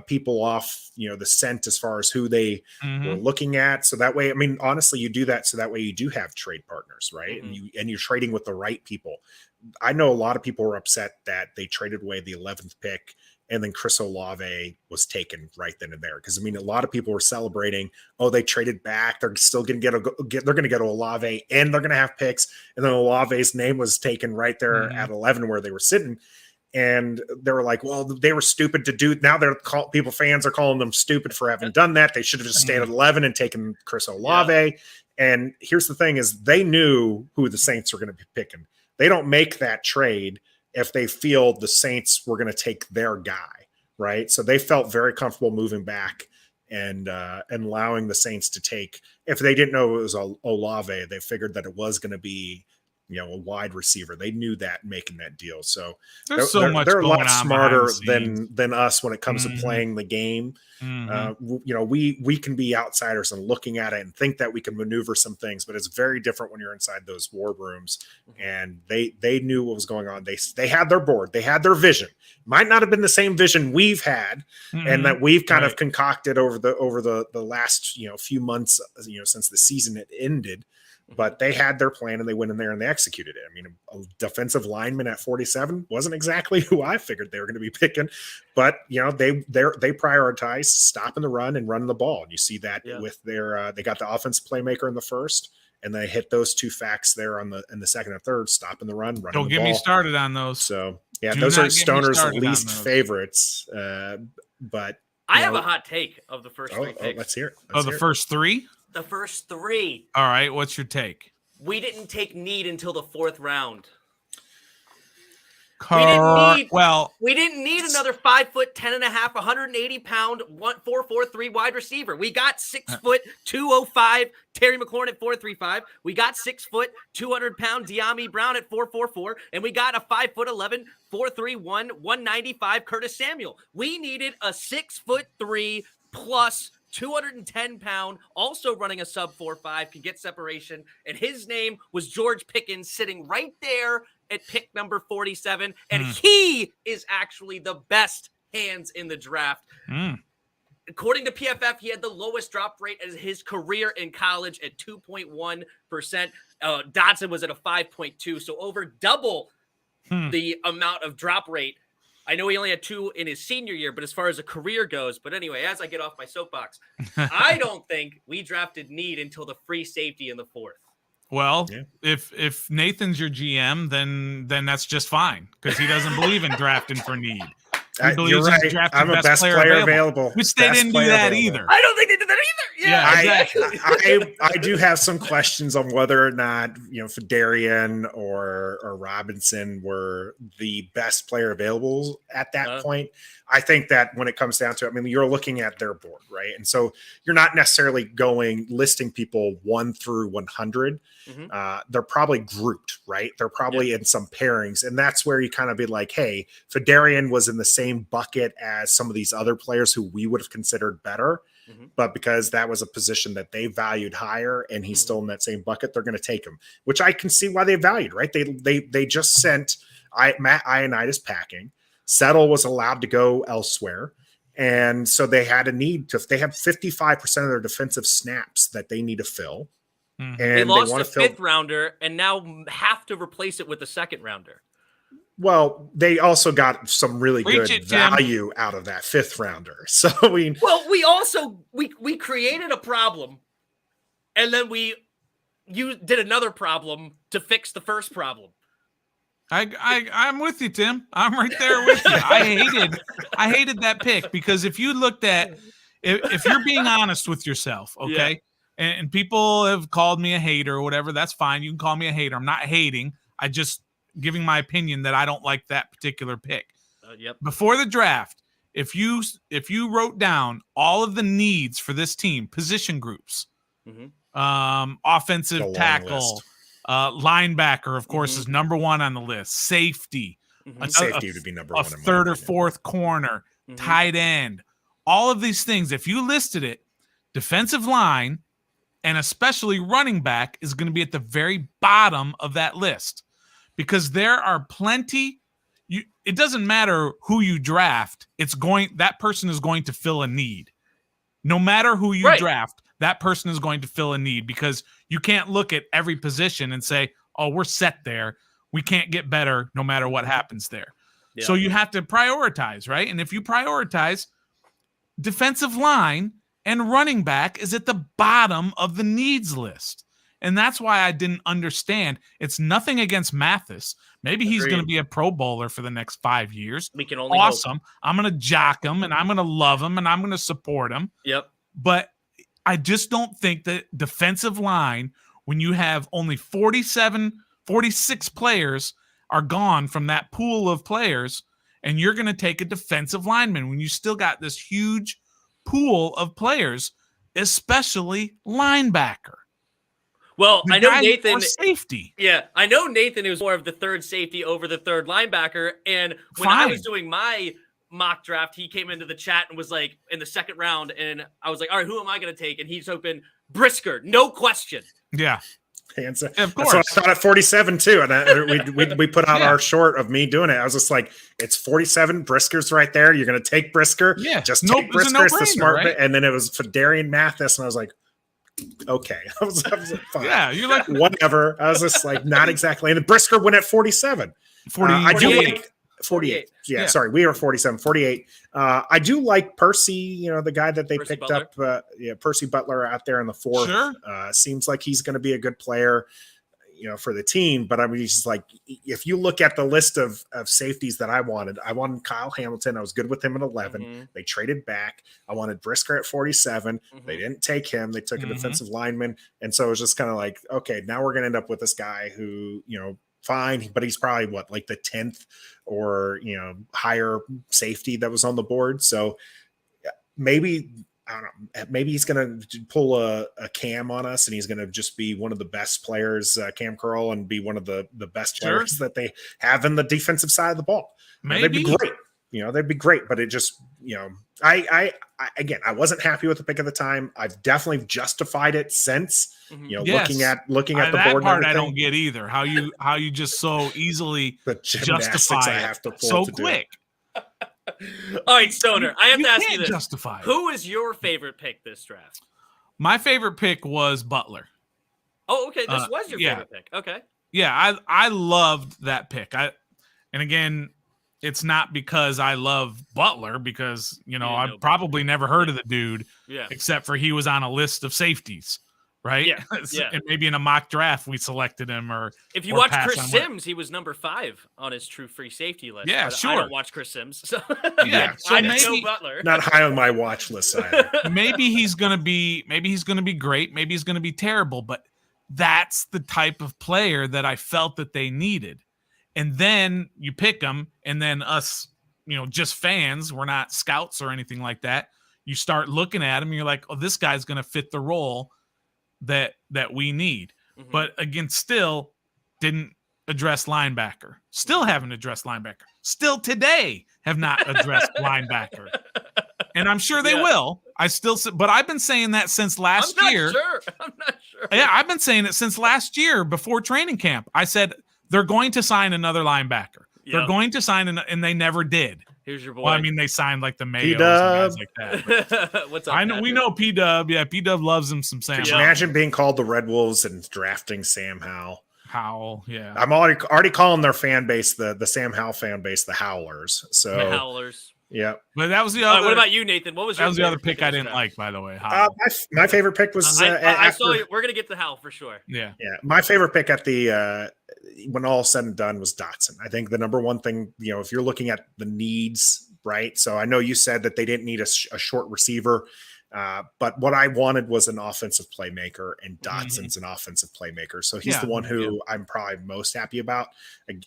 people off, the scent as far as who they were looking at. So that way, I mean, honestly, you do that so that way you do have trade partners, right? And you're trading with the right people. I know a lot of people were upset that they traded away the 11th pick and then Chris Olave was taken right then and there. Because, I mean, a lot of people were celebrating, they traded back. They're still going to they're going to get Olave and they're going to have picks. And then Olave's name was taken right there at 11 where they were sitting. And they were like, well, they were stupid to do. Now fans are calling them stupid for having done that. They should have just stayed at 11 and taken Chris Olave. Yeah. And here's the thing is they knew who the Saints were going to be picking. They don't make that trade if they feel the Saints were going to take their guy, right? So they felt very comfortable moving back and allowing the Saints to take. If they didn't know it was Olave, they figured that it was going to be, a wide receiver. They knew that making that deal. So they're a lot smarter than us when it comes to playing the game. We can be outsiders and looking at it and think that we can maneuver some things, but it's very different when you're inside those war rooms. And they knew what was going on. They had their board. They had their vision. Might not have been the same vision we've had and that we've kind of concocted over the last few months since the season had ended. But they had their plan and they went in there and they executed it. I mean, a defensive lineman at 47 wasn't exactly who I figured they were going to be picking, but they prioritized stopping the run and running the ball. And you see that with their they got the offensive playmaker in the first, and they hit those two facts there in the second and third, stopping the run, running the ball. Don't get me started on those. So those are Stoner's least favorites. But I have a hot take of the first three picks. Let's hear it. The first three. The first three. All right. What's your take? We didn't take need until the fourth round. We didn't need another 5 foot 10 and a half, 180 pound, 4.43 wide receiver. We got 6 foot 205 Terry McLaurin at 4.35. We got 6 foot 200 pound De'Ami Brown at 4.44, and we got a 5 foot 11 4.31 195 Curtis Samuel. We needed a 6'3" plus 210 pound, also running a sub 4.5, can get separation. And his name was George Pickens, sitting right there at pick number 47. And he is actually the best hands in the draft. According to PFF, he had the lowest drop rate as his career in college at 2.1%. Dotson was at a 5.2, so over double the amount of drop rate. I know he only had 2 in his senior year, but as far as a career goes, but anyway, as I get off my soapbox, I don't think we drafted need until the free safety in the fourth. Well, if Nathan's your GM, then that's just fine because he doesn't believe in drafting for need. He believes in drafting I'm a best player available. Which they didn't do that either. I don't think they did that either. Yeah, exactly. I do have some questions on whether or not Darien or Robinson were the best player available at that point. I think that when it comes down to it, I mean, you're looking at their board, right? And so you're not necessarily listing people 1 through 100. They're probably grouped, right? They're probably in some pairings. And that's where you kind of be like, hey, Fedarian was in the same bucket as some of these other players who we would have considered better. But because that was a position that they valued higher and he's still in that same bucket, they're going to take him, which I can see why they valued, right? They just sent Matt Ioannidis packing. Settle was allowed to go elsewhere. And so they had a need to, they have 55% of their defensive snaps that they need to fill. And they lost a fifth rounder and now have to replace it with a second rounder. Well, they also got some really good value out of that 5th rounder. So we created a problem, and then you did another problem to fix the first problem. I'm with you, Tim. I'm right there with you. I hated that pick because if you looked at if you're being honest with yourself, okay, and people have called me a hater or whatever, that's fine. You can call me a hater. I'm not hating. I just giving my opinion that I don't like that particular pick. Before the draft, if you wrote down all of the needs for this team, position groups, offensive tackle, linebacker, of course, is number 1 on the list. Safety, safety would be number 1. A 3rd or 4th corner, tight end, all of these things. If you listed it, defensive line and especially running back is going to be at the very bottom of that list. Because there are plenty, it doesn't matter who you draft, that person is going to fill a need. No matter who you draft, that person is going to fill a need because you can't look at every position and say, oh, we're set there. We can't get better no matter what happens there. Yeah. So you have to prioritize, right? And if you prioritize, defensive line and running back is at the bottom of the needs list. And that's why I didn't understand. It's nothing against Mathis. Maybe he's going to be a Pro Bowler for the next 5 years. We can only hope. I'm going to jock him, and I'm going to love him, and I'm going to support him. Yep. But I just don't think that defensive line, when you have only 46 players are gone from that pool of players, and you're going to take a defensive lineman when you still got this huge pool of players, especially linebacker. Well, I know Nathan safety. Yeah, I know Nathan was more of the 3rd safety over the 3rd linebacker. And when I was doing my mock draft, he came into the chat and was like in the 2nd round, and I was like, all right, who am I going to take? And he's open Brisker, no question. Yeah. Of course. That's what I thought at 47 too. And we put out our short of me doing it. I was just like, it's 47. Brisker's right there. You're going to take Brisker. Yeah. Just take Brisker. It's the smart bit. And then it was for Darien Mathis. And I was like, okay. I was like, fine. Yeah. You're like, whatever. I was just like, not exactly. And Brisker went at 47. 48. Yeah, sorry. We were 47, 48. I do like Percy, the guy that they picked Butler. Up. Percy Butler out there in the 4th. Sure. Seems like he's going to be a good player, for the team. But I mean, just like, if you look at the list of safeties that I wanted Kyle Hamilton. I was good with him at 11. They traded back. I wanted Brisker at 47. They didn't take him. They took a defensive lineman. And so it was just kind of like, okay, now we're going to end up with this guy who, fine, but he's probably like the 10th or higher safety that was on the board. So maybe I don't know, maybe he's going to pull a Cam on us, and he's going to just be one of the best players, Cam Curl, and be one of the best players that they have in the defensive side of the ball. Maybe. They'd be great. They'd be great, but it just, I again, I wasn't happy with the pick at the time. I've definitely justified it since, looking at the board. Part I don't get either. How you just so easily justify I have to pull so to quick. All right, Stoner, I have to ask you this. Justify it. Who is your favorite pick this draft? My favorite pick was Butler. Oh, okay. This was your favorite pick. Okay. Yeah, I loved that pick. And again, it's not because I love Butler, because I've probably never heard of the dude, except for he was on a list of safeties, right? Yeah. And maybe in a mock draft we selected him, or if you watch Chris Sims, he was number 5 on his true free safety list. Yeah, sure. I don't watch Chris Sims, so so I maybe know Butler. Not high on my watch list either. Maybe he's gonna be great. Maybe he's gonna be terrible, but that's the type of player that I felt that they needed. And then you pick them, and then us, just fans, we're not scouts or anything like that. You start looking at him, and you're like, oh, this guy's going to fit the role that we need. But again, still didn't address linebacker. Still haven't addressed linebacker. Still today have not addressed linebacker. And I'm sure they will. But I've been saying that since last year. I'm not sure. Yeah, I've been saying it since last year before training camp. I said, they're going to sign another linebacker. Yep. They're going to sign, and they never did. Here's your boy. Well, I mean, they signed like the Mayos and guys like that. What's up? I know, we know P-Dub. Yeah, P-Dub loves him some Sam. Could you imagine being called the Red Wolves and drafting Sam Howell? Howell, yeah. I'm already calling their fan base the Sam Howell fan base the Howlers. So the Howlers. Yeah. But that was the other. What about you, Nathan? What was that your was the other pick I didn't draft? like, by the way. Howell. My favorite pick was I saw you. We're gonna get to Howell for sure. Yeah. My favorite pick at the when all said and done was Dotson. I think the number one thing, if you're looking at the needs, right? So I know you said that they didn't need a short receiver. But what I wanted was an offensive playmaker, and Dotson's an offensive playmaker. So he's the one who I'm probably most happy about.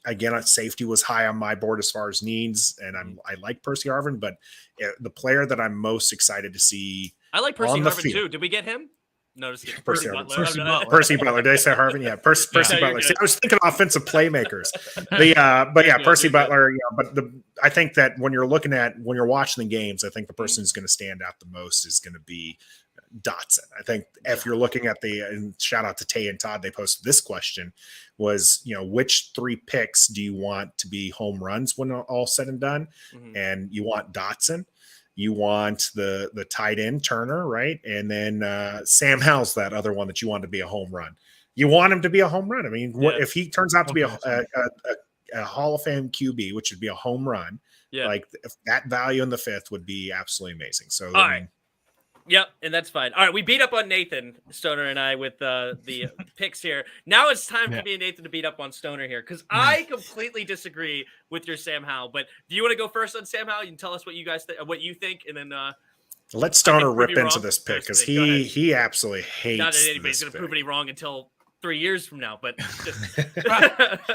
Again, safety was high on my board as far as needs, and I like Percy Harvin, but the player that I'm most excited to see. I like Percy Harvin too. Did we get him? No, just Percy Butler. Percy Butler. Did I say Harvin? Yeah, Percy Butler. See, I was thinking offensive playmakers. But Percy Butler. I think that when you're watching the games, I think the person who's going to stand out the most is going to be Dotson. I think if you're looking at and shout out to Tay and Todd, they posted this question was, which 3 picks do you want to be home runs when all said and done? And you want Dotson. You want the tight end Turner, right? And then Sam Howell's that other one that you want to be a home run. You want him to be a home run. I mean, what if he turns out to be a Hall of Fame QB, which would be a home run? Yeah, like that value in the 5th would be absolutely amazing. So, all right. Yep, and that's fine. All right, we beat up on Nathan, Stoner, and I with the picks here. Now it's time for me and Nathan to beat up on Stoner here because I completely disagree with your Sam Howell. But do you want to go first on Sam Howell? You can tell us what you guys what you think, and then let Stoner rip into this pick because he absolutely hates. Not that anybody's going to prove any wrong until 3 years from now. But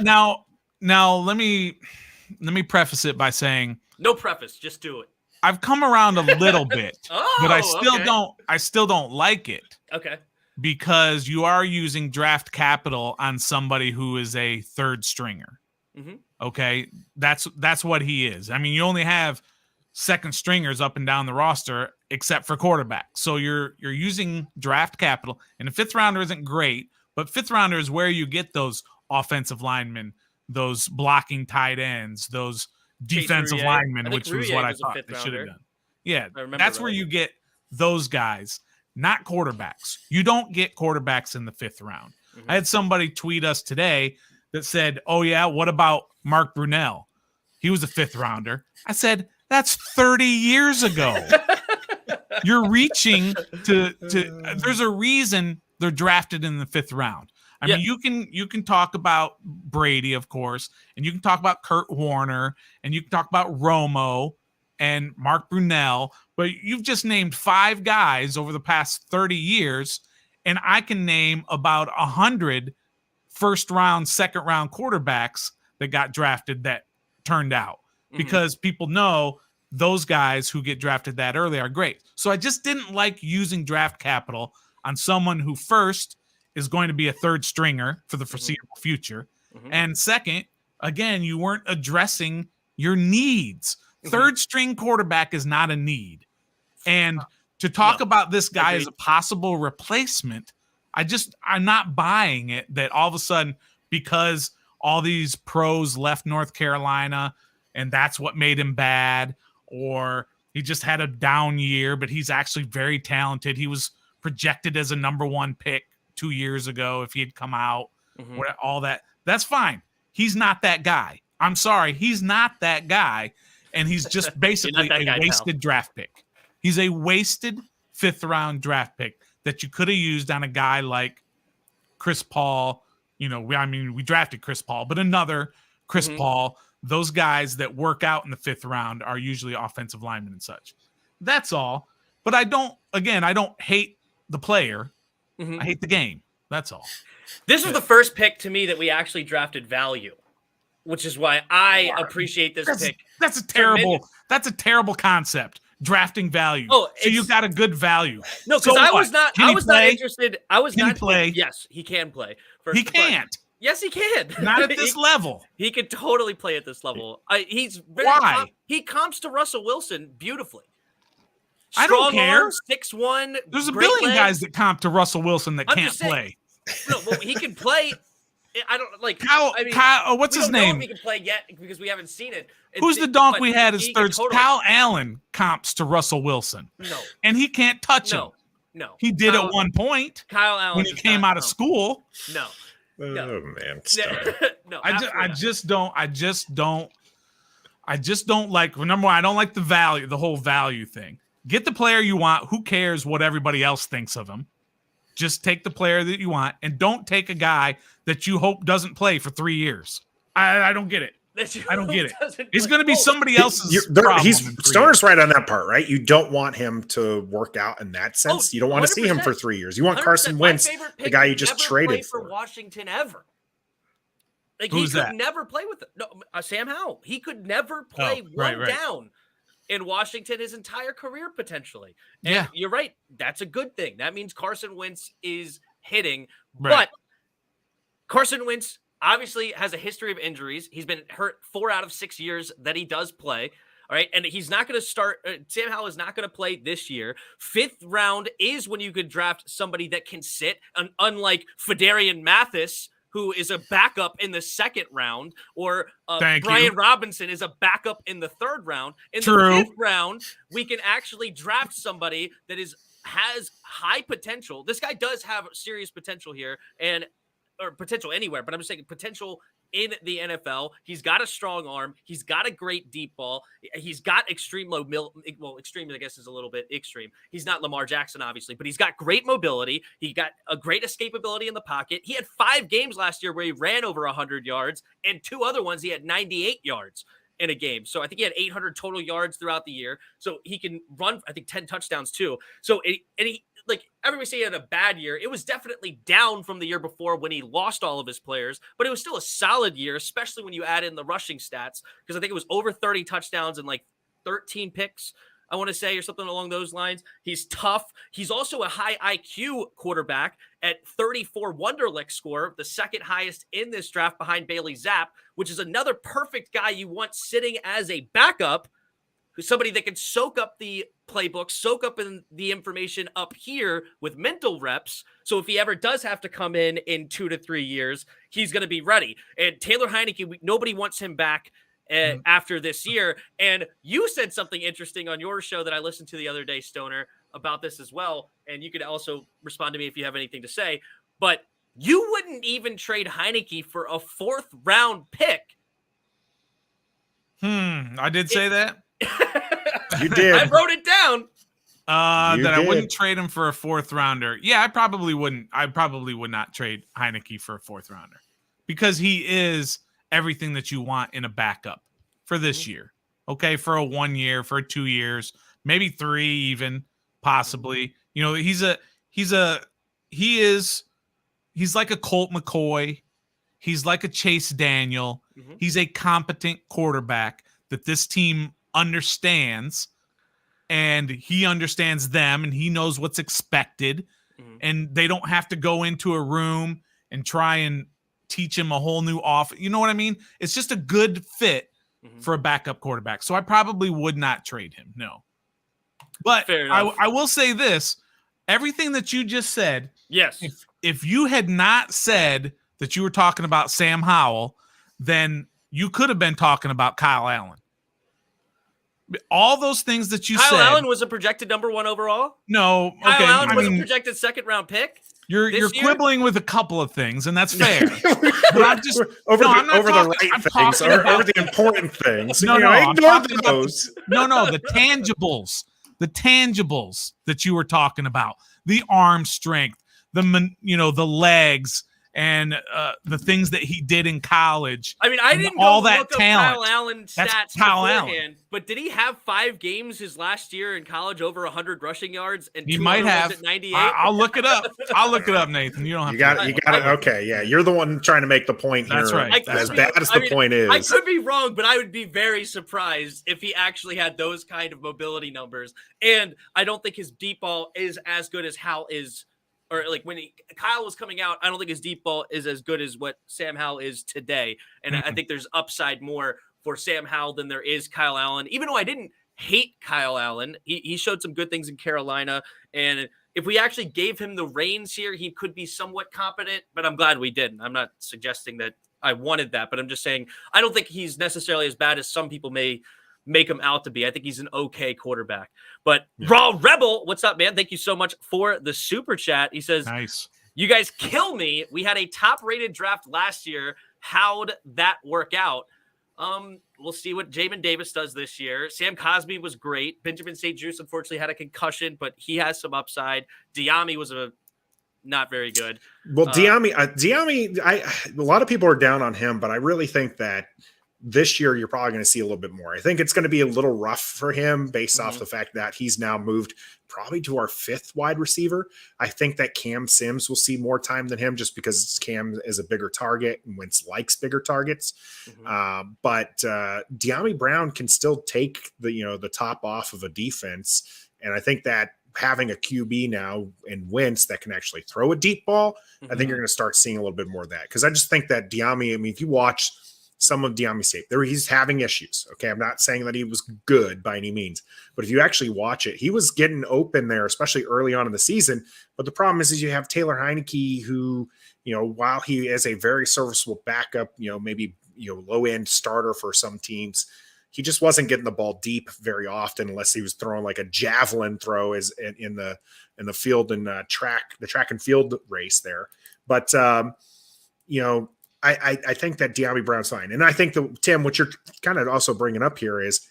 now let me preface it by saying no preface, just do it. I've come around a little bit, but I still don't like it. Okay. Because you are using draft capital on somebody who is a third stringer. Okay. That's what he is. I mean, you only have second stringers up and down the roster, except for quarterback. So you're using draft capital, and a 5th rounder isn't great, but 5th rounder is where you get those offensive linemen, those blocking tight ends, those defensive linemen, which was what I thought they should have done. Yeah, that's where you get those guys, not quarterbacks. You don't get quarterbacks in the 5th round. I had somebody tweet us today that said, "Oh yeah, what about Mark Brunell? He was a 5th rounder." I said, "That's 30 years ago." You're reaching to. There's a reason they're drafted in the 5th round. I mean, you can talk about Brady, of course, and you can talk about Kurt Warner, and you can talk about Romo and Mark Brunell, but you've just named 5 guys over the past 30 years, and I can name about 100 first-round, second-round quarterbacks that got drafted that turned out because people know those guys who get drafted that early are great. So I just didn't like using draft capital on someone who first is going to be a third stringer for the foreseeable future. And second, again, you weren't addressing your needs. Third string quarterback is not a need. And to talk about this guy as a possible replacement, I'm not buying it that all of a sudden, because all these pros left North Carolina and that's what made him bad, or he just had a down year, but he's actually very talented. He was projected as a number 1 pick 2 years ago if he had come out, all that. That's fine. He's not that guy. I'm sorry. He's not that guy. And he's just basically a wasted draft pick. He's a wasted 5th round draft pick that you could have used on a guy like Chris Paul. We drafted Chris Paul, but another Chris Paul. Those guys that work out in the 5th round are usually offensive linemen and such. That's all. But I don't hate the player. I hate the game. That's all. This was the first pick to me that we actually drafted value, which is why I appreciate this pick. That's a terrible concept. Drafting value. So you got a good value. No, because I was not interested. Play? Yes, he can play. He can't. Yes, he can. Not at this level. He could totally play at this level. He comps to Russell Wilson beautifully. I don't care. 6'1". There's a billion guys that comp to Russell Wilson that can't play. No, well, he can play. I don't like Kyle. What's his name? Know if he can play yet because we haven't seen it. Who's the donk we had as third? Kyle Allen comps to Russell Wilson. No, and he can't touch him. No, he did at one point. Kyle Allen when he came out of school. No, Oh man, no. I just don't like. Number one, I don't like the whole value thing. Get the player you want. Who cares what everybody else thinks of him? Just take the player that you want, and don't take a guy that you hope doesn't play for 3 years. I don't get it. I don't get it. It's going to be somebody else's problem. Stoner's right on that part, right? You don't want him to work out in that sense. You don't want to see him for 3 years. You want Carson Wentz, the guy you just traded for Washington ever. Like, Who's he could that? never play with Sam Howell. He could never play down in Washington his entire career, potentially. And you're right. That's a good thing. That means Carson Wentz is hitting. Right. But Carson Wentz obviously has a history of injuries. He's been hurt 4 out of 6 years that he does play. All right. And he's not going to start. Sam Howell is not going to play this year. 5th round is when you could draft somebody that can sit, unlike Darien Mathis, who is a backup in the 2nd round, or Brian Robinson is a backup in the 3rd round. In the 5th round, we can actually draft somebody that has high potential. This guy does have serious potential here, or potential anywhere, but I'm just saying potential in the NFL. He's got a strong arm. He's got a great deep ball. He's got extreme extreme, I guess, is a little bit extreme. He's not Lamar Jackson, obviously, but he's got great mobility. He got a great escapability in the pocket. He had 5 games last year where he ran over 100 yards, and 2 other ones he had 98 yards in a game. So I think he had 800 total yards throughout the year. So he can run, I think, 10 touchdowns too. So like everybody say he had a bad year. It was definitely down from the year before when he lost all of his players, but it was still a solid year, especially when you add in the rushing stats, because I think it was over 30 touchdowns and like 13 picks, I want to say, or something along those lines. He's tough. He's also a high IQ quarterback at 34 Wonderlic score, the 2nd highest in this draft behind Bailey Zapp, which is another perfect guy you want sitting as a backup, who's somebody that can soak up the playbook, soak up in the information up here with mental reps. So if he ever does have to come in 2 to 3 years, he's going to be ready. And Taylor Heineke, nobody wants him back after this year. And you said something interesting on your show that I listened to the other day, Stoner, about this as well. And you could also respond to me if you have anything to say. But you wouldn't even trade Heineke for a 4th round pick. I did say that. You did. I wrote it down. I wouldn't trade him for a 4th rounder. Yeah, I probably wouldn't. I probably would not trade Heineke for a 4th rounder, because he is everything that you want in a backup for this year. Okay, for a 1 year, for 2 years, maybe 3 even, possibly. You know, he's like a Colt McCoy. He's like a Chase Daniel. He's a competent quarterback that this team understands, and he understands them, and he knows what's expected, and they don't have to go into a room and try and teach him a whole new offense. You know what I mean? It's just a good fit for a backup quarterback. So I probably would not trade him. No. But I will say this, everything that you just said, yes. If you had not said that you were talking about Sam Howell, then you could have been talking about Kyle Allen. All those things that you said. Kyle Allen was a projected number 1 overall? No. Okay. Kyle Allen was a projected 2nd round pick? You're quibbling with a couple of things, and that's fair. But I'm just over the important things. No, I'm talking about the tangibles that you were talking about, the arm strength, the legs, and the things that he did in college. I mean, I didn't go all that look up talent. Kyle Allen stats beforehand, but did he have 5 games his last year in college over 100 rushing yards? And he might have. At 98? I'll look it up. Nathan. You don't have. You got it. Okay, yeah, you're the one trying to make the point here. That's right. As bad as the point is, I could be wrong, but I would be very surprised if he actually had those kind of mobility numbers. And I don't think his deep ball is as good as Howell is. Or like when Kyle was coming out, I don't think his deep ball is as good as what Sam Howell is today. And I think there's upside more for Sam Howell than there is Kyle Allen. Even though I didn't hate Kyle Allen, he showed some good things in Carolina. And if we actually gave him the reins here, he could be somewhat competent. But I'm glad we didn't. I'm not suggesting that I wanted that, but I'm just saying I don't think he's necessarily as bad as some people may make him out to be. I think he's an okay quarterback. But Raw Rebel, what's up, man? Thank you so much for the super chat. He says, nice. You guys kill me. We had a top-rated draft last year. How'd that work out? We'll see what Jamin Davis does this year. Sam Cosmi was great. Benjamin St. Juste unfortunately had a concussion, but he has some upside. Diami was not very good. Well, Diami, a lot of people are down on him, but I really think that this year you're probably going to see a little bit more. I think it's going to be a little rough for him based off the fact that he's now moved probably to our 5th wide receiver. I think that Cam Sims will see more time than him just because Cam is a bigger target and Wentz likes bigger targets. But Diami Brown can still take the top off of a defense. And I think that having a QB now in Wentz that can actually throw a deep ball, I think you're going to start seeing a little bit more of that. Because I just think that Diami, I mean, if you watch some of Diami's tape, he's having issues. Okay, I'm not saying that he was good by any means, but if you actually watch it, he was getting open there, especially early on in the season. But the problem is you have Taylor Heineke, who, while he is a very serviceable backup, maybe low end starter for some teams, he just wasn't getting the ball deep very often unless he was throwing like a javelin throw as in the field and the track and field race there. But I think that Diami Brown's fine. And I think Tim, what you're kind of also bringing up here is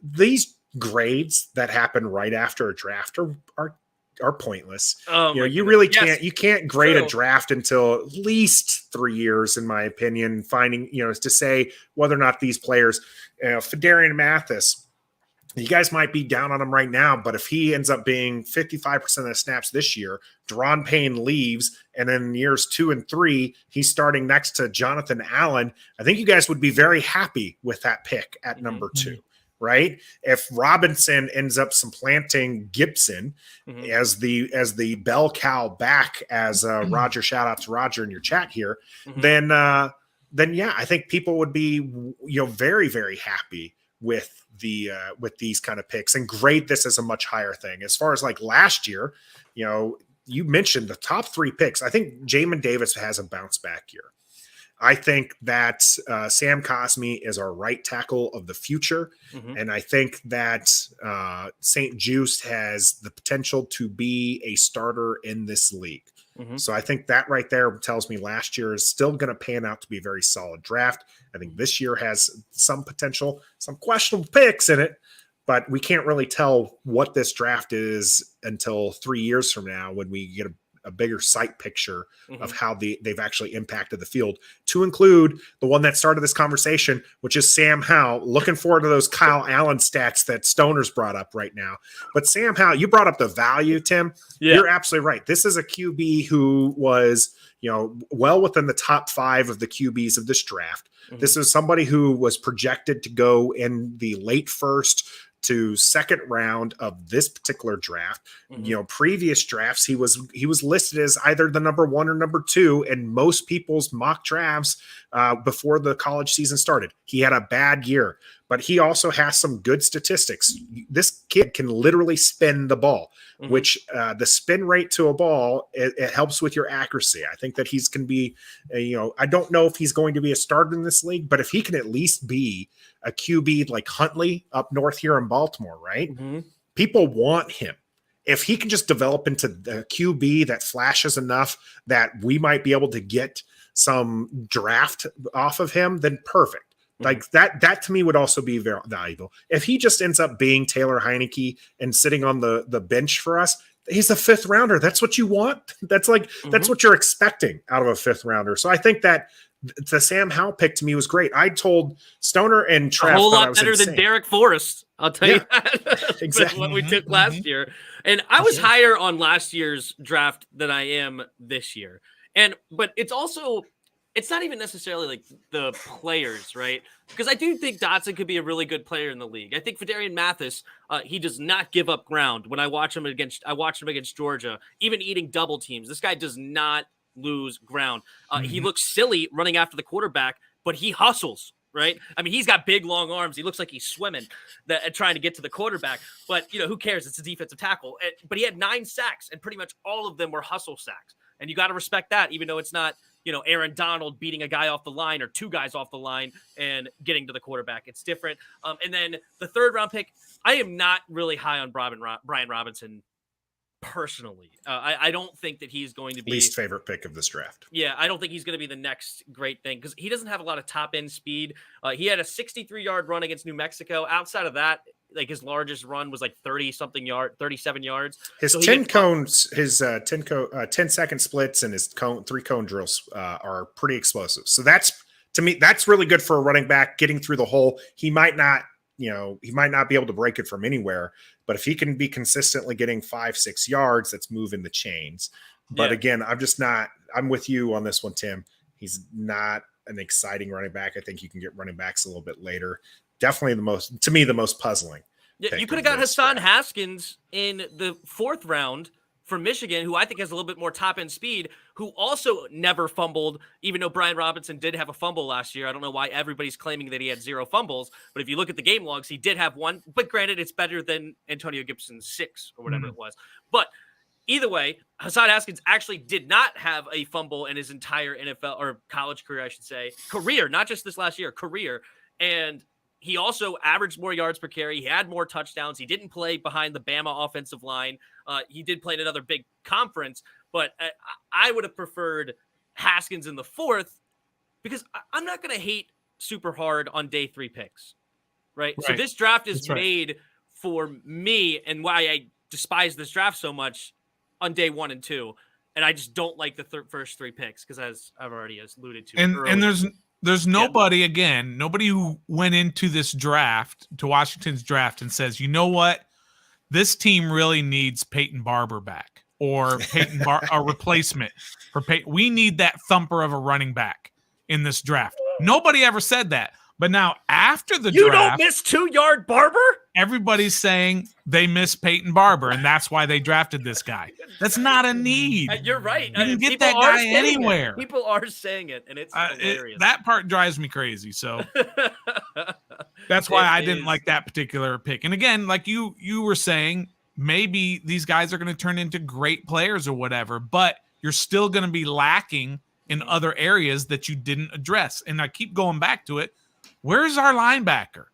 these grades that happen right after a draft are pointless. You really can't grade a draft until at least 3 years, in my opinion, finding, to say whether or not these players, for Darien Mathis, you guys might be down on him right now, but if he ends up being 55% of the snaps this year, Deron Payne leaves, and then in years 2 and 3, he's starting next to Jonathan Allen, I think you guys would be very happy with that pick at number 2, right? If Robinson ends up supplanting Gibson as the bell cow back, as Roger, shout out to Roger in your chat here, then yeah, I think people would be very, very happy with these kind of picks and grade this as a much higher thing. As far as like last year, you mentioned the top 3 picks. I think Jamin Davis has a bounce back year. I think that Sam Cosmi is our right tackle of the future. And I think that St. Juste has the potential to be a starter in this league. So I think that right there tells me last year is still going to pan out to be a very solid draft. I think this year has some potential, some questionable picks in it, but we can't really tell what this draft is until 3 years from now when we get a bigger sight picture of how they've actually impacted the field, to include the one that started this conversation, which is Sam Howell. Looking forward to those Kyle Allen stats that Stoner's brought up right now. But Sam Howell, you brought up the value, Tim. Yeah. You're absolutely right. This is a QB who was, well within the top 5 of the QBs of this draft. This is somebody who was projected to go in the late 1st to 2nd round of this particular draft. Previous drafts, he was listed as either the number 1 or number 2 in most people's mock drafts before the college season started. He had a bad year, but he also has some good statistics. This kid can literally spin the ball, which the spin rate to a ball, it helps with your accuracy. I think that he's going to be, I don't know if he's going to be a starter in this league, but if he can at least be a QB like Huntley up north here in Baltimore, right? People want him. If he can just develop into the QB that flashes enough that we might be able to get some draft off of him, then perfect. Like that to me would also be very valuable. If he just ends up being Taylor Heineke and sitting on the bench for us, he's a 5th rounder. That's what you want. That's that's what you're expecting out of a 5th rounder. So I think that the Sam Howell pick to me was great. I told Stoner and Trev a whole lot better than Derek Forrest. I'll tell you that. Exactly what we took last year. And I was higher on last year's draft than I am this year. But it's also, it's not even necessarily like the players, right? Because I do think Dotson could be a really good player in the league. I think for Darien Mathis, he does not give up ground. When I watched him against Georgia, even eating double teams, this guy does not lose ground. He looks silly running after the quarterback, but he hustles, right? I mean, he's got big, long arms. He looks like he's swimming trying to get to the quarterback. But, who cares? It's a defensive tackle. But he had 9 sacks, and pretty much all of them were hustle sacks. And you got to respect that, even though it's not, Aaron Donald beating a guy off the line or 2 guys off the line and getting to the quarterback. It's different. And then the 3rd round pick, I am not really high on Brian Robinson personally. I don't think that he's going to be least favorite pick of this draft. Yeah, I don't think he's going to be the next great thing because he doesn't have a lot of top end speed. He had a 63-yard run against New Mexico. Outside of that, like his largest run was like 37 yards. His so 10 cones, his 10-second splits and his 3-cone drills are pretty explosive. So that's, to me, that's really good for a running back getting through the hole. He might not be able to break it from anywhere, but if he can be consistently getting 5-6 yards, that's moving the chains. But again, I'm with you on this one, Tim. He's not an exciting running back. I think you can get running backs a little bit later. Definitely the most puzzling. Yeah, you could have got Hassan Haskins in the 4th round from Michigan, who I think has a little bit more top end speed, who also never fumbled, even though Brian Robinson did have a fumble last year. I don't know why everybody's claiming that he had 0 fumbles, but if you look at the game logs, he did have 1. But granted, it's better than Antonio Gibson's 6 or whatever it was. But either way, Hassan Haskins actually did not have a fumble in his entire NFL or college career, I should say. Career, not just this last year, career. And he also averaged more yards per carry. He had more touchdowns. He didn't play behind the Bama offensive line. He did play in another big conference, but I would have preferred Haskins in the 4th because I'm not going to hate super hard on day 3 picks, right? So this draft is made for me and why I despise this draft so much on day 1 and 2. And I just don't like the first 3 picks because as I've already alluded to. And there's nobody, nobody who went into this draft, to Washington's draft, and says, you know what? This team really needs Peyton Barber back or a replacement for Peyton. We need that thumper of a running back in this draft. Nobody ever said that. But now after the draft, you don't miss 2-yard Barber? Everybody's saying they miss Peyton Barber, and that's why they drafted this guy. That's not a need. You're right. You can get that guy anywhere. People are saying it, and it's hilarious. That part drives me crazy. So that's why I didn't like that particular pick. And again, like you were saying, maybe these guys are going to turn into great players or whatever, but you're still going to be lacking in other areas that you didn't address. And I keep going back to it. Where's our linebacker?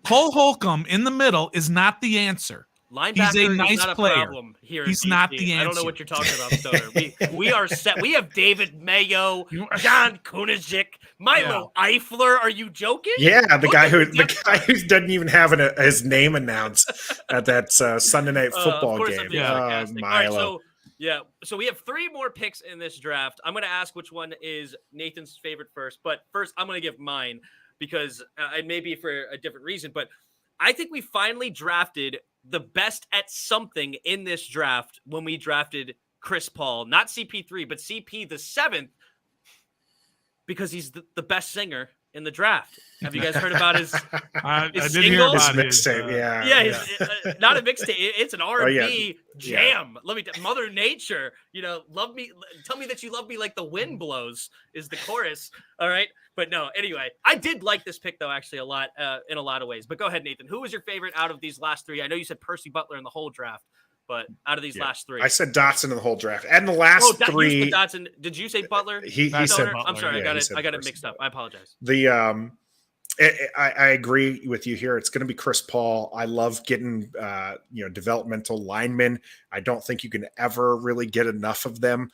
Cole Holcomb in the middle is not the answer. Linebacker He's a nice is not a player. Problem here. He's not the answer. I don't know what you're talking about, Stoner. We are set. We have David Mayo, John Kunajic, Milo Eifler. Are you joking? Yeah, the guy who doesn't even have his name announced at that Sunday night football game. Milo. All right, so we have 3 more picks in this draft. I'm going to ask which one is Nathan's favorite first, but first I'm going to give mine because it may be for a different reason, but I think we finally drafted the best at something in this draft when we drafted Chris Paul, not CP3, but CP the 7th, because he's the best singer in the draft. Have you guys heard about his I did single? hear about his mixtape. Not a mixtape. It's an R&B jam. Yeah. Let me Mother Nature, love me. Tell me that you love me like the wind blows is the chorus. All right. But no, anyway, I did like this pick though, actually a lot in a lot of ways, but go ahead, Nathan. Who was your favorite out of these last 3? I know you said Percy Butler in the whole draft, but out of these last 3, I said Dotson in the whole draft and the last 3. You said Dotson. Did you say Butler? He said Butler. I'm sorry. Yeah, I got it mixed up. I apologize. I agree with you here. It's going to be Chris Paul. I love getting, developmental linemen. I don't think you can ever really get enough of them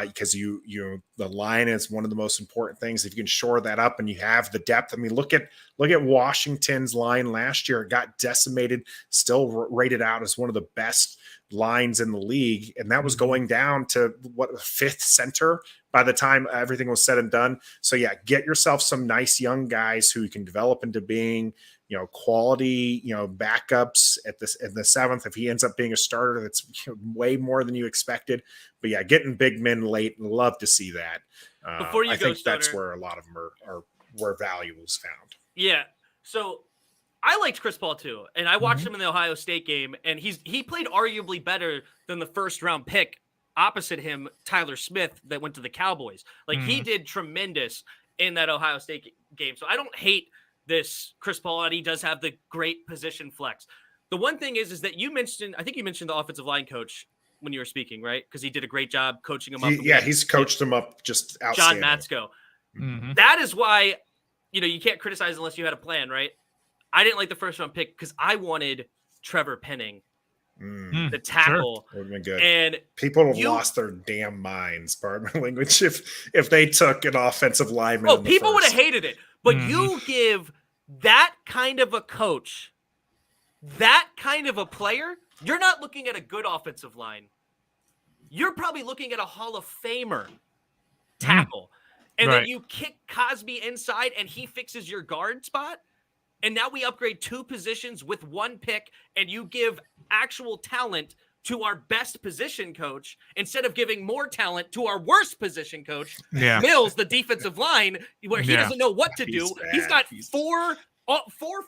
because the line is one of the most important things. If you can shore that up and you have the depth. I mean, look at Washington's line last year. It got decimated, still rated out as one of the best lines in the league. And that was going down to 5th center by the time everything was said and done. So get yourself some nice young guys who you can develop into being, quality, backups in the 7th. If he ends up being a starter, that's way more than you expected. But getting big men late, love to see that. Before you I go, think that's where a lot of them are where value is found. Yeah. So I liked Chris Paul too, and I watched him in the Ohio State game, and he played arguably better than the 1st round pick opposite him, Tyler Smith, that went to the Cowboys. He did tremendous in that Ohio State game. So I don't hate this Chris Paul, and he does have the great position flex. The one thing is that I think you mentioned the offensive line coach when you were speaking, right? Because he did a great job coaching him up. He's coached him up just outstanding. John Matsko. That is why, you can't criticize unless you had a plan, right? I didn't like the 1st round pick because I wanted Trevor Penning the tackle. Sure. Would have been good. And people have lost their damn minds, pardon my language, if they took an offensive lineman. Oh, people would have hated it. But you give that kind of a coach, that kind of a player, you're not looking at a good offensive line. You're probably looking at a Hall of Famer tackle. And then you kick Cosby inside and he fixes your guard spot. And now we upgrade 2 positions with 1 pick, and you give actual talent to our best position coach instead of giving more talent to our worst position coach, Mills, the defensive line, where he doesn't know what to do. He's got 4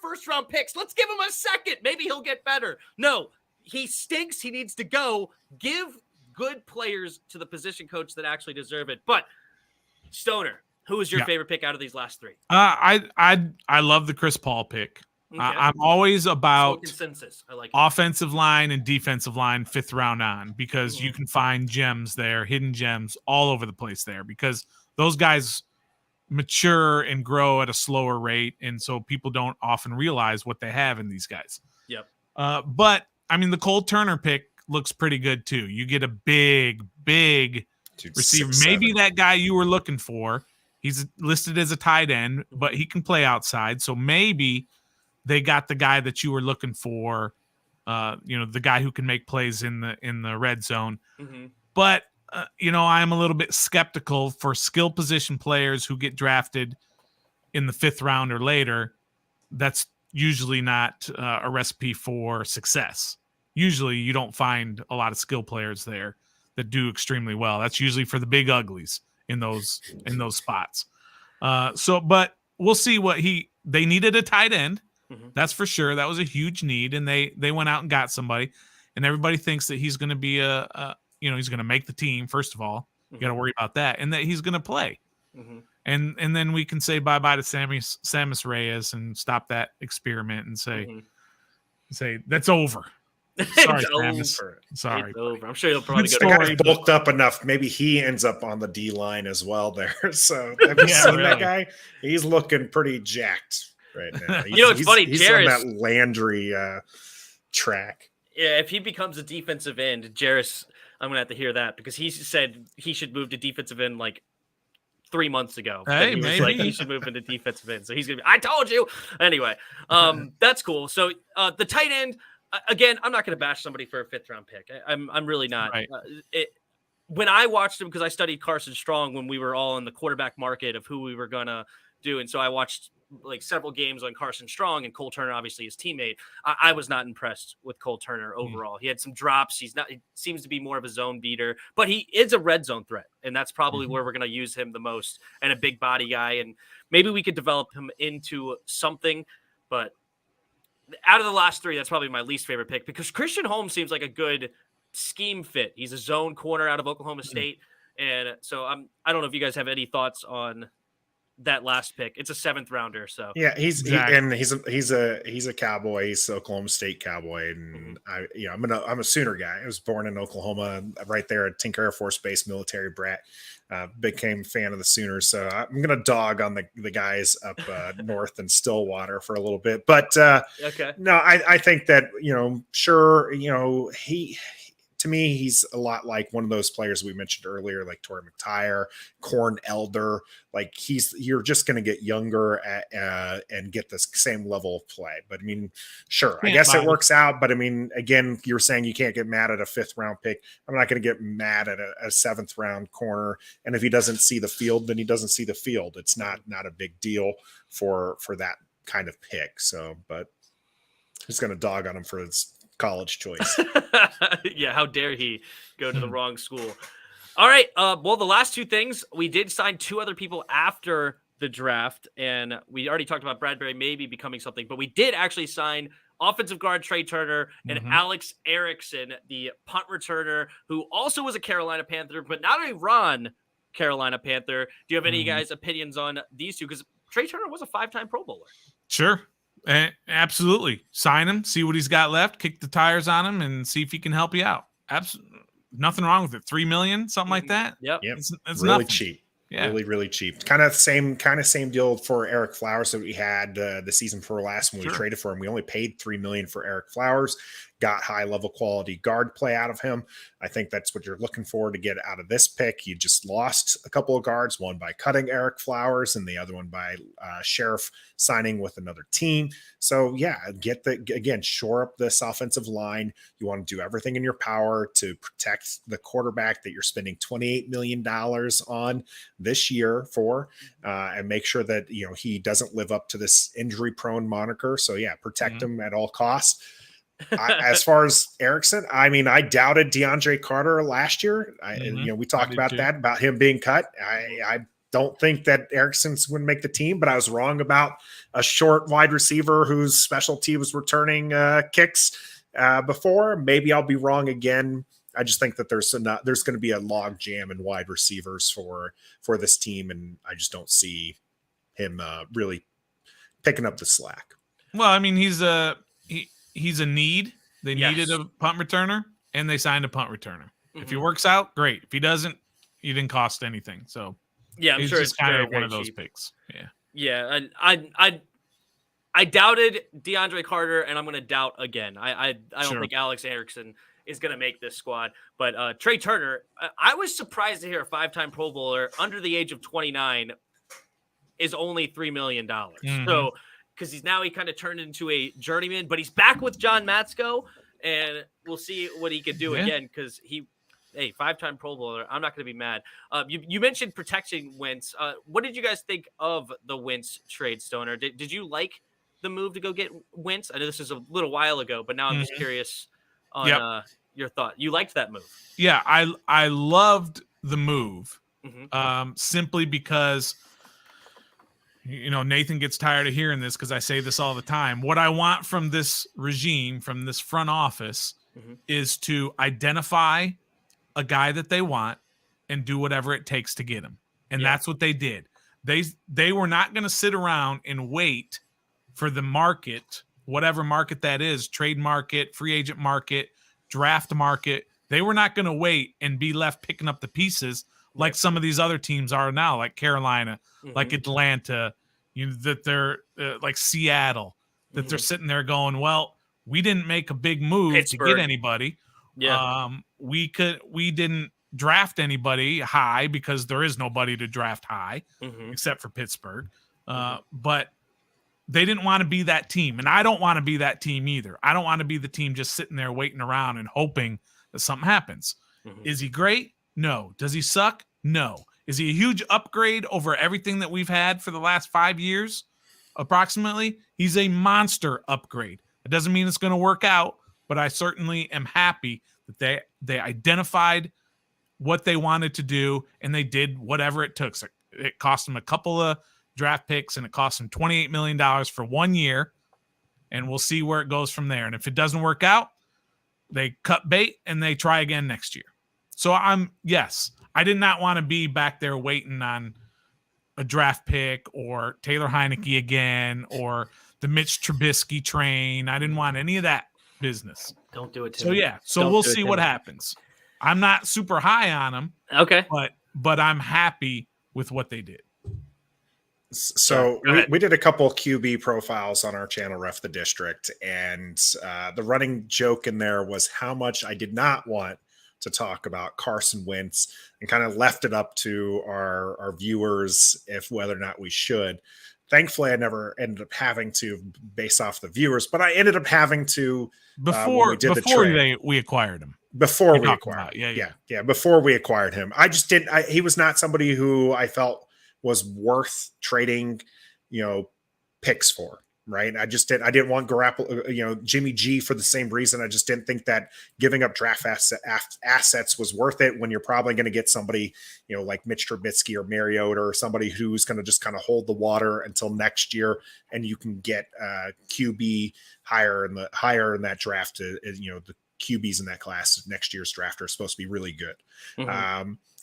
first-round picks. Let's give him a second. Maybe he'll get better. No, he stinks. He needs to go. Give good players to the position coach that actually deserve it. But, Stoner, who is your favorite pick out of these last 3? I love the Chris Paul pick. Okay. I'm always about consensus. I like offensive line and defensive line 5th round on, because you can find gems there, hidden gems all over the place there, because those guys mature and grow at a slower rate, and so people don't often realize what they have in these guys. Yep. But I mean, the Cole Turner pick looks pretty good too. You get a big receiver, maybe that guy you were looking for. He's listed as a tight end, but he can play outside. So maybe they got the guy that you were looking for, the guy who can make plays in the red zone. But, I'm a little bit skeptical for skill position players who get drafted in the 5th round or later. That's usually not a recipe for success. Usually you don't find a lot of skill players there that do extremely well. That's usually for the big uglies in those spots. But we'll see they needed a tight end. That's for sure. That was a huge need. And they went out and got somebody, and everybody thinks that he's going to be he's going to make the team. First of all, you got to worry about that, and that he's going to play. And then we can say bye-bye to Samus Reyes and stop that experiment and say that's over. Sorry, Travis. Sorry. It's over. I'm sure he'll probably go. The guy's bulked up enough. Maybe he ends up on the D line as well there. So have you seen that guy? He's looking pretty jacked right now. It's funny. He's on that Landry track. Yeah, if he becomes a defensive end, Jarris, I'm gonna have to hear that, because he said he should move to defensive end like 3 months ago. Hey, maybe he should move into defensive end. So he's gonna be. I told you. Anyway, that's cool. So the tight end. Again, I'm not going to bash somebody for a 5th round pick. I'm really not. Right. When I watched him, because I studied Carson Strong when we were all in the quarterback market of who we were going to do. And so I watched like several games on Carson Strong, and Cole Turner, obviously his teammate. I was not impressed with Cole Turner overall. He had some drops. He seems to be more of a zone beater, but he is a red zone threat. And that's probably where we're going to use him the most, and a big body guy. And maybe we could develop him into something, but out of the last 3, that's probably my least favorite pick, because Christian Holmes seems like a good scheme fit. He's a zone corner out of Oklahoma State. And so I don't know if you guys have any thoughts on that last pick. It's a 7th rounder. So he's a Cowboy. He's an Oklahoma State Cowboy. And I'm a Sooner guy. I was born in Oklahoma, right there at Tinker Air Force Base, military brat. Became a fan of the Sooners, so I'm gonna dog on the guys up north in Stillwater for a little bit. But no, I think that to me, he's a lot like one of those players we mentioned earlier, like Torrey McTyer, Corn Elder. Like you're just going to get younger and get the same level of play. But I mean, sure, I guess it works out. But I mean, again, you're saying you can't get mad at a 5th round pick. I'm not going to get mad at a 7th round corner. And if he doesn't see the field, then he doesn't see the field. It's not a big deal for that kind of pick. So, but he's going to dog on him for his college choice. Yeah, how dare he go to the wrong school. All right, well, the last 2 things, we did sign 2 other people after the draft, and we already talked about Bradbury maybe becoming something, but we did actually sign offensive guard Trey Turner and Alex Erickson, the punt returner, who also was a Carolina Panther, but not a Ron Carolina Panther. Do you have any guys' opinions on these 2? Because Trey Turner was a 5-time Pro Bowler. Sure. Absolutely. Sign him, see what he's got left, kick the tires on him, and see if he can help you out. Absolutely. Nothing wrong with it. $3 million, something like that. Yep. It's really nothing. cheap. Yeah. Really, really cheap. Kind of same deal for Eric Flowers that we had the season before last when we traded for him. We only paid $3 million for Eric Flowers, got high level quality guard play out of him. I think that's what you're looking for to get out of this pick. You just lost a couple of guards, one by cutting Eric Flowers and the other one by Sheriff signing with another team. So yeah, shore up this offensive line. You want to do everything in your power to protect the quarterback that you're spending $28 million on this year for, and make sure that, he doesn't live up to this injury prone moniker. So yeah, protect him at all costs. As far as Erickson, I mean, I doubted Deandre Carter last year. We talked about him being cut. I don't think that Erickson's going to make the team, but I was wrong about a short wide receiver whose specialty was returning kicks before. Maybe I'll be wrong again. I just think that there's going to be a log jam in wide receivers for this team, and I just don't see him really picking up the slack. Well, I mean, he's a need. They needed a punt returner, and they signed a punt returner. If he works out, great. If he doesn't, he didn't cost anything. So yeah, I'm sure it's kind very, of one of those cheap picks. Yeah. Yeah, and I doubted DeAndre Carter, and I'm going to doubt again. I don't think Alex Erickson is going to make this squad. But Trey Turner, I was surprised to hear a 5-time Pro Bowler under the age of 29 is only $3 million. So because he kind of turned into a journeyman, but he's back with John Matsko, and we'll see what he could do again because 5-time Pro Bowler. I'm not going to be mad. You mentioned protecting Wentz. What did you guys think of the Wentz trade, Stoner? Did you like the move to go get Wentz? I know this is a little while ago, but now I'm just curious on your thought. You liked that move? Yeah, I loved the move simply because Nathan gets tired of hearing this because I say this all the time. What I want from this regime, from this front office, is to identify a guy that they want and do whatever it takes to get him. And that's what they did. They were not going to sit around and wait for the market, whatever market that is, trade market, free agent market, draft market. They were not going to wait and be left picking up the pieces like some of these other teams are now, like Carolina, like Atlanta, that they're like Seattle, that they're sitting there going, well, we didn't make a big move to get anybody. Yeah. We didn't draft anybody high because there is nobody to draft high except for Pittsburgh. But they didn't want to be that team. And I don't want to be that team either. I don't want to be the team just sitting there waiting around and hoping that something happens. Is he great? No. Does he suck? No. Is he a huge upgrade over everything that we've had for the last 5 years? Approximately. He's a monster upgrade. It doesn't mean it's going to work out, but I certainly am happy that they identified what they wanted to do and they did whatever it took. So it cost them a couple of draft picks and it cost them $28 million for 1 year, and we'll see where it goes from there. And if it doesn't work out, they cut bait and they try again next year. So I did not want to be back there waiting on a draft pick or Taylor Heineke again or the Mitch Trubisky train. I didn't want any of that business. Don't do it to me. So yeah, so we'll see what happens. I'm not super high on them. Okay. But I'm happy with what they did. So we did a couple QB profiles on our channel, Ref the District, and the running joke in there was how much I did not want to talk about Carson Wentz and kind of left it up to our viewers if whether or not we should. Thankfully, I never ended up having to based off the viewers, but I ended up having to before we acquired him. Before we acquired him. Yeah. Before we acquired him. I just didn't. He was not somebody who I felt was worth trading, picks for. Right. I didn't want Garoppolo, Jimmy G for the same reason. I just didn't think that giving up draft assets was worth it when you're probably going to get somebody, like Mitch Trubisky or Mariota or somebody who's going to just kind of hold the water until next year. And you can get QB higher in that draft. The QBs in that class next year's draft are supposed to be really good.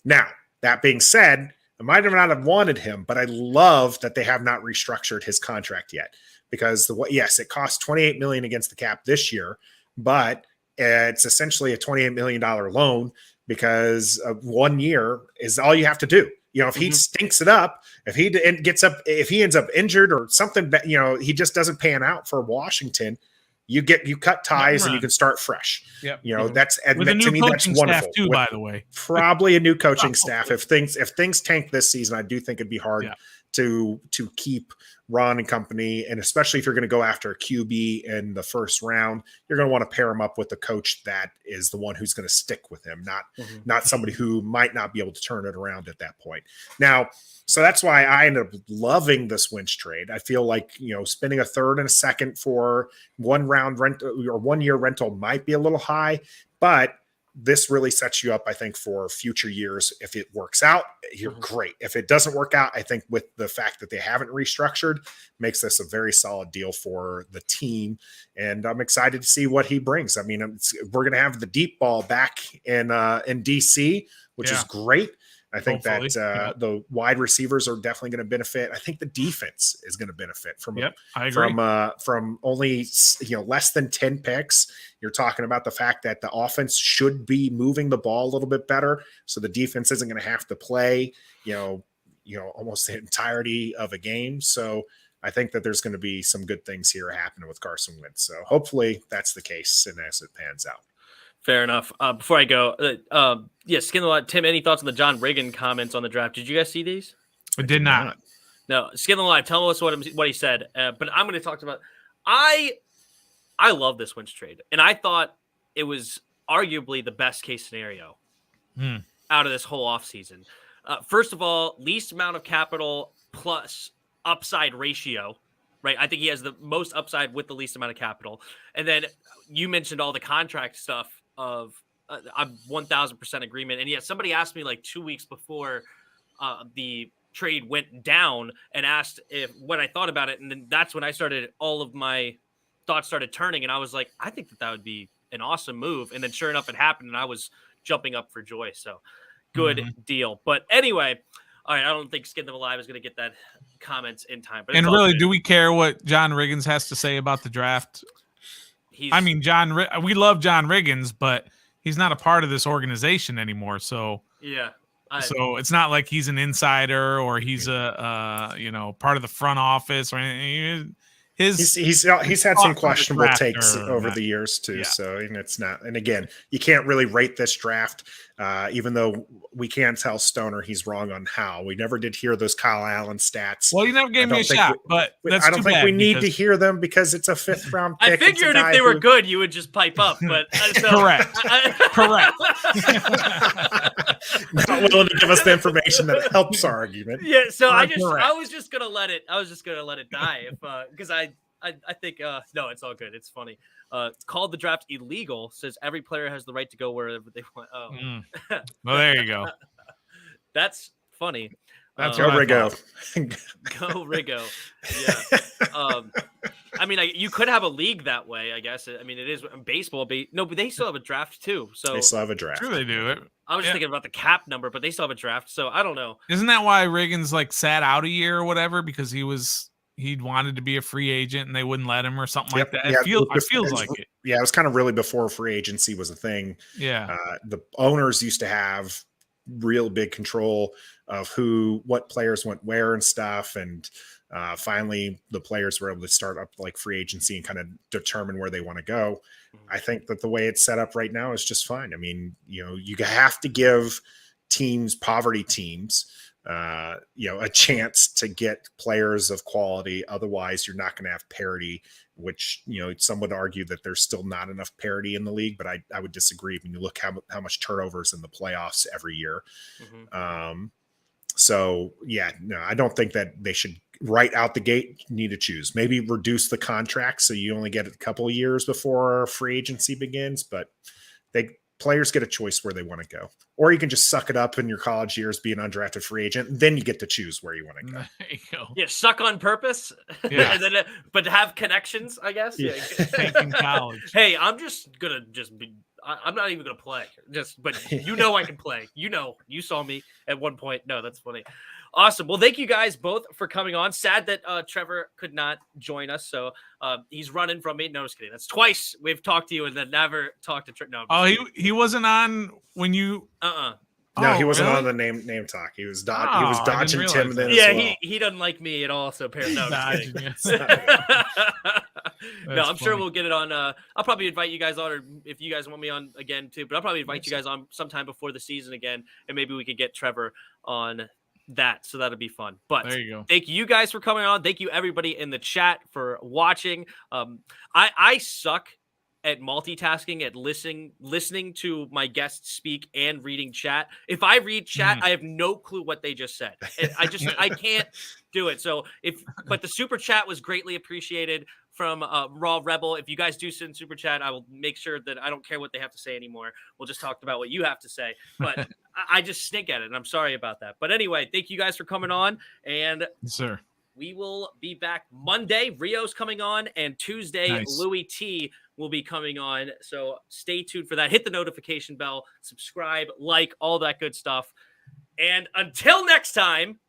Now, that being said, I might not have wanted him, but I love that they have not restructured his contract yet. Because it costs $28 million against the cap this year, but it's essentially a $28 million loan because 1 year is all you have to do. If he stinks it up, if he ends up injured or something, he just doesn't pan out for Washington. You cut ties and you can start fresh. Yep. That's with a new to me, that's coaching wonderful. Staff too, by the way. Probably a new coaching staff. If things tank this season, I do think it'd be hard to keep Ron and company, and especially if you're going to go after a QB in the first round, you're going to want to pair him up with the coach that is the one who's going to stick with him, not somebody who might not be able to turn it around at that point. Now, so that's why I ended up loving this Wentz trade. I feel like, spending a third and a second for 1 round rent or 1 year rental might be a little high, but this really sets you up, I think, for future years. If it works out, you're great. If it doesn't work out, I think with the fact that they haven't restructured, makes this a very solid deal for the team. And I'm excited to see what he brings. I mean, we're going to have the deep ball back in DC, which is great. I think that the wide receivers are definitely going to benefit. I think the defense is going to benefit from only less than 10 picks. You're talking about the fact that the offense should be moving the ball a little bit better, so the defense isn't going to have to play almost the entirety of a game. So I think that there's going to be some good things here happening with Carson Wentz. So hopefully that's the case and as it pans out. Fair enough. Before I go, Skin the Live. Tim, any thoughts on the John Riggin comments on the draft? Did you guys see these? I did not. No, Skin the Live. Tell us what he said. But I'm going to talk about. I love this Wentz trade, and I thought it was arguably the best case scenario out of this whole offseason. First of all, least amount of capital plus upside ratio. Right, I think he has the most upside with the least amount of capital. And then you mentioned all the contract stuff of I'm 1,000% agreement. And yet somebody asked me like 2 weeks before the trade went down and asked what I thought about it. And then that's when all of my thoughts started turning. And I was like, I think that would be an awesome move. And then sure enough, it happened. And I was jumping up for joy. So good deal. But anyway, all right, I don't think Skin Them Alive is going to get that comments in time. But really, do we care what John Riggins has to say about the draft? We love John Riggins, but he's not a part of this organization anymore. So so it's not like he's an insider or he's a part of the front office or anything. He's had some questionable takes over the years too. So it's not, and again, you can't really rate this draft, even though we can tell Stoner he's wrong on how. We never did hear those Kyle Allen stats. Well, you never gave me a shot, but that's I don't think we need to hear them because it's a 5th round pick. I figured if they were good, you would just pipe up. But correct. Not willing to give us the information that helps our argument. Yeah, so I was just gonna let it die because I think no, it's all good. It's funny. Called the draft illegal. Says every player has the right to go wherever they want. Well, there you go. That's funny. That's go Rigo. Go Rigo. Yeah. I mean, you could have a league that way, I guess. I mean, it is baseball, but they still have a draft too. So they still have a draft. Sure, they do. I was just thinking about the cap number, but they still have a draft. So I don't know. Isn't that why Riggins sat out a year or whatever because he'd wanted to be a free agent and they wouldn't let him or something like that? It feels like it. Yeah, it was kind of really before free agency was a thing. Yeah. The owners used to have real big control of what players went where and stuff. And finally the players were able to start up free agency and kind of determine where they want to go. I think that the way it's set up right now is just fine. I mean, you have to give poverty teams, a chance to get players of quality. Otherwise you're not going to have parity, which, some would argue that there's still not enough parity in the league, but I would disagree when you look how much turnover is in the playoffs every year. So I don't think that they should right out the gate need to choose. Maybe reduce the contract so you only get a couple of years before free agency begins, but players get a choice where they want to go. Or you can just suck it up in your college years, be an undrafted free agent, and then you get to choose where you want to go. There you go. Yeah, suck on purpose, and then but have connections, I guess. Yeah. In college. Hey, I'm just gonna be. I'm not even gonna play. But I can play. You saw me at one point. No, that's funny. Awesome. Well, thank you guys both for coming on. Sad that Trevor could not join us. So he's running from me. No, just kidding. That's twice we've talked to you and then never talked to Trevor. No. Oh, he wasn't on when you. No, he wasn't really? on the name talk. He was dodging Tim then. Yeah, as well. he doesn't like me at all. So apparently, no, I'm just kidding. No, I'm sure we'll get it on. I'll probably invite you guys on, or if you guys want me on again too. But I'll probably invite you guys on sometime before the season again, and maybe we could get Trevor on that. So that'll be fun. But there you go. Thank you guys for coming on. Thank you everybody in the chat for watching. I suck at multitasking, at listening to my guests speak and reading chat. If I read chat, I have no clue what they just said. I can't do it. So but the super chat was greatly appreciated from Raw Rebel. If you guys do send super chat, I will make sure that I don't care what they have to say anymore. We'll just talk about what you have to say. But I just stink at it, and I'm sorry about that. But anyway, thank you guys for coming on, and yes, sir. We will be back Monday. Rio's coming on, and Tuesday, Louis T will be coming on. So stay tuned for that. Hit the notification bell, subscribe, like, all that good stuff. And until next time,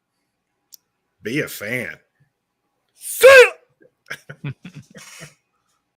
be a fan. See ya!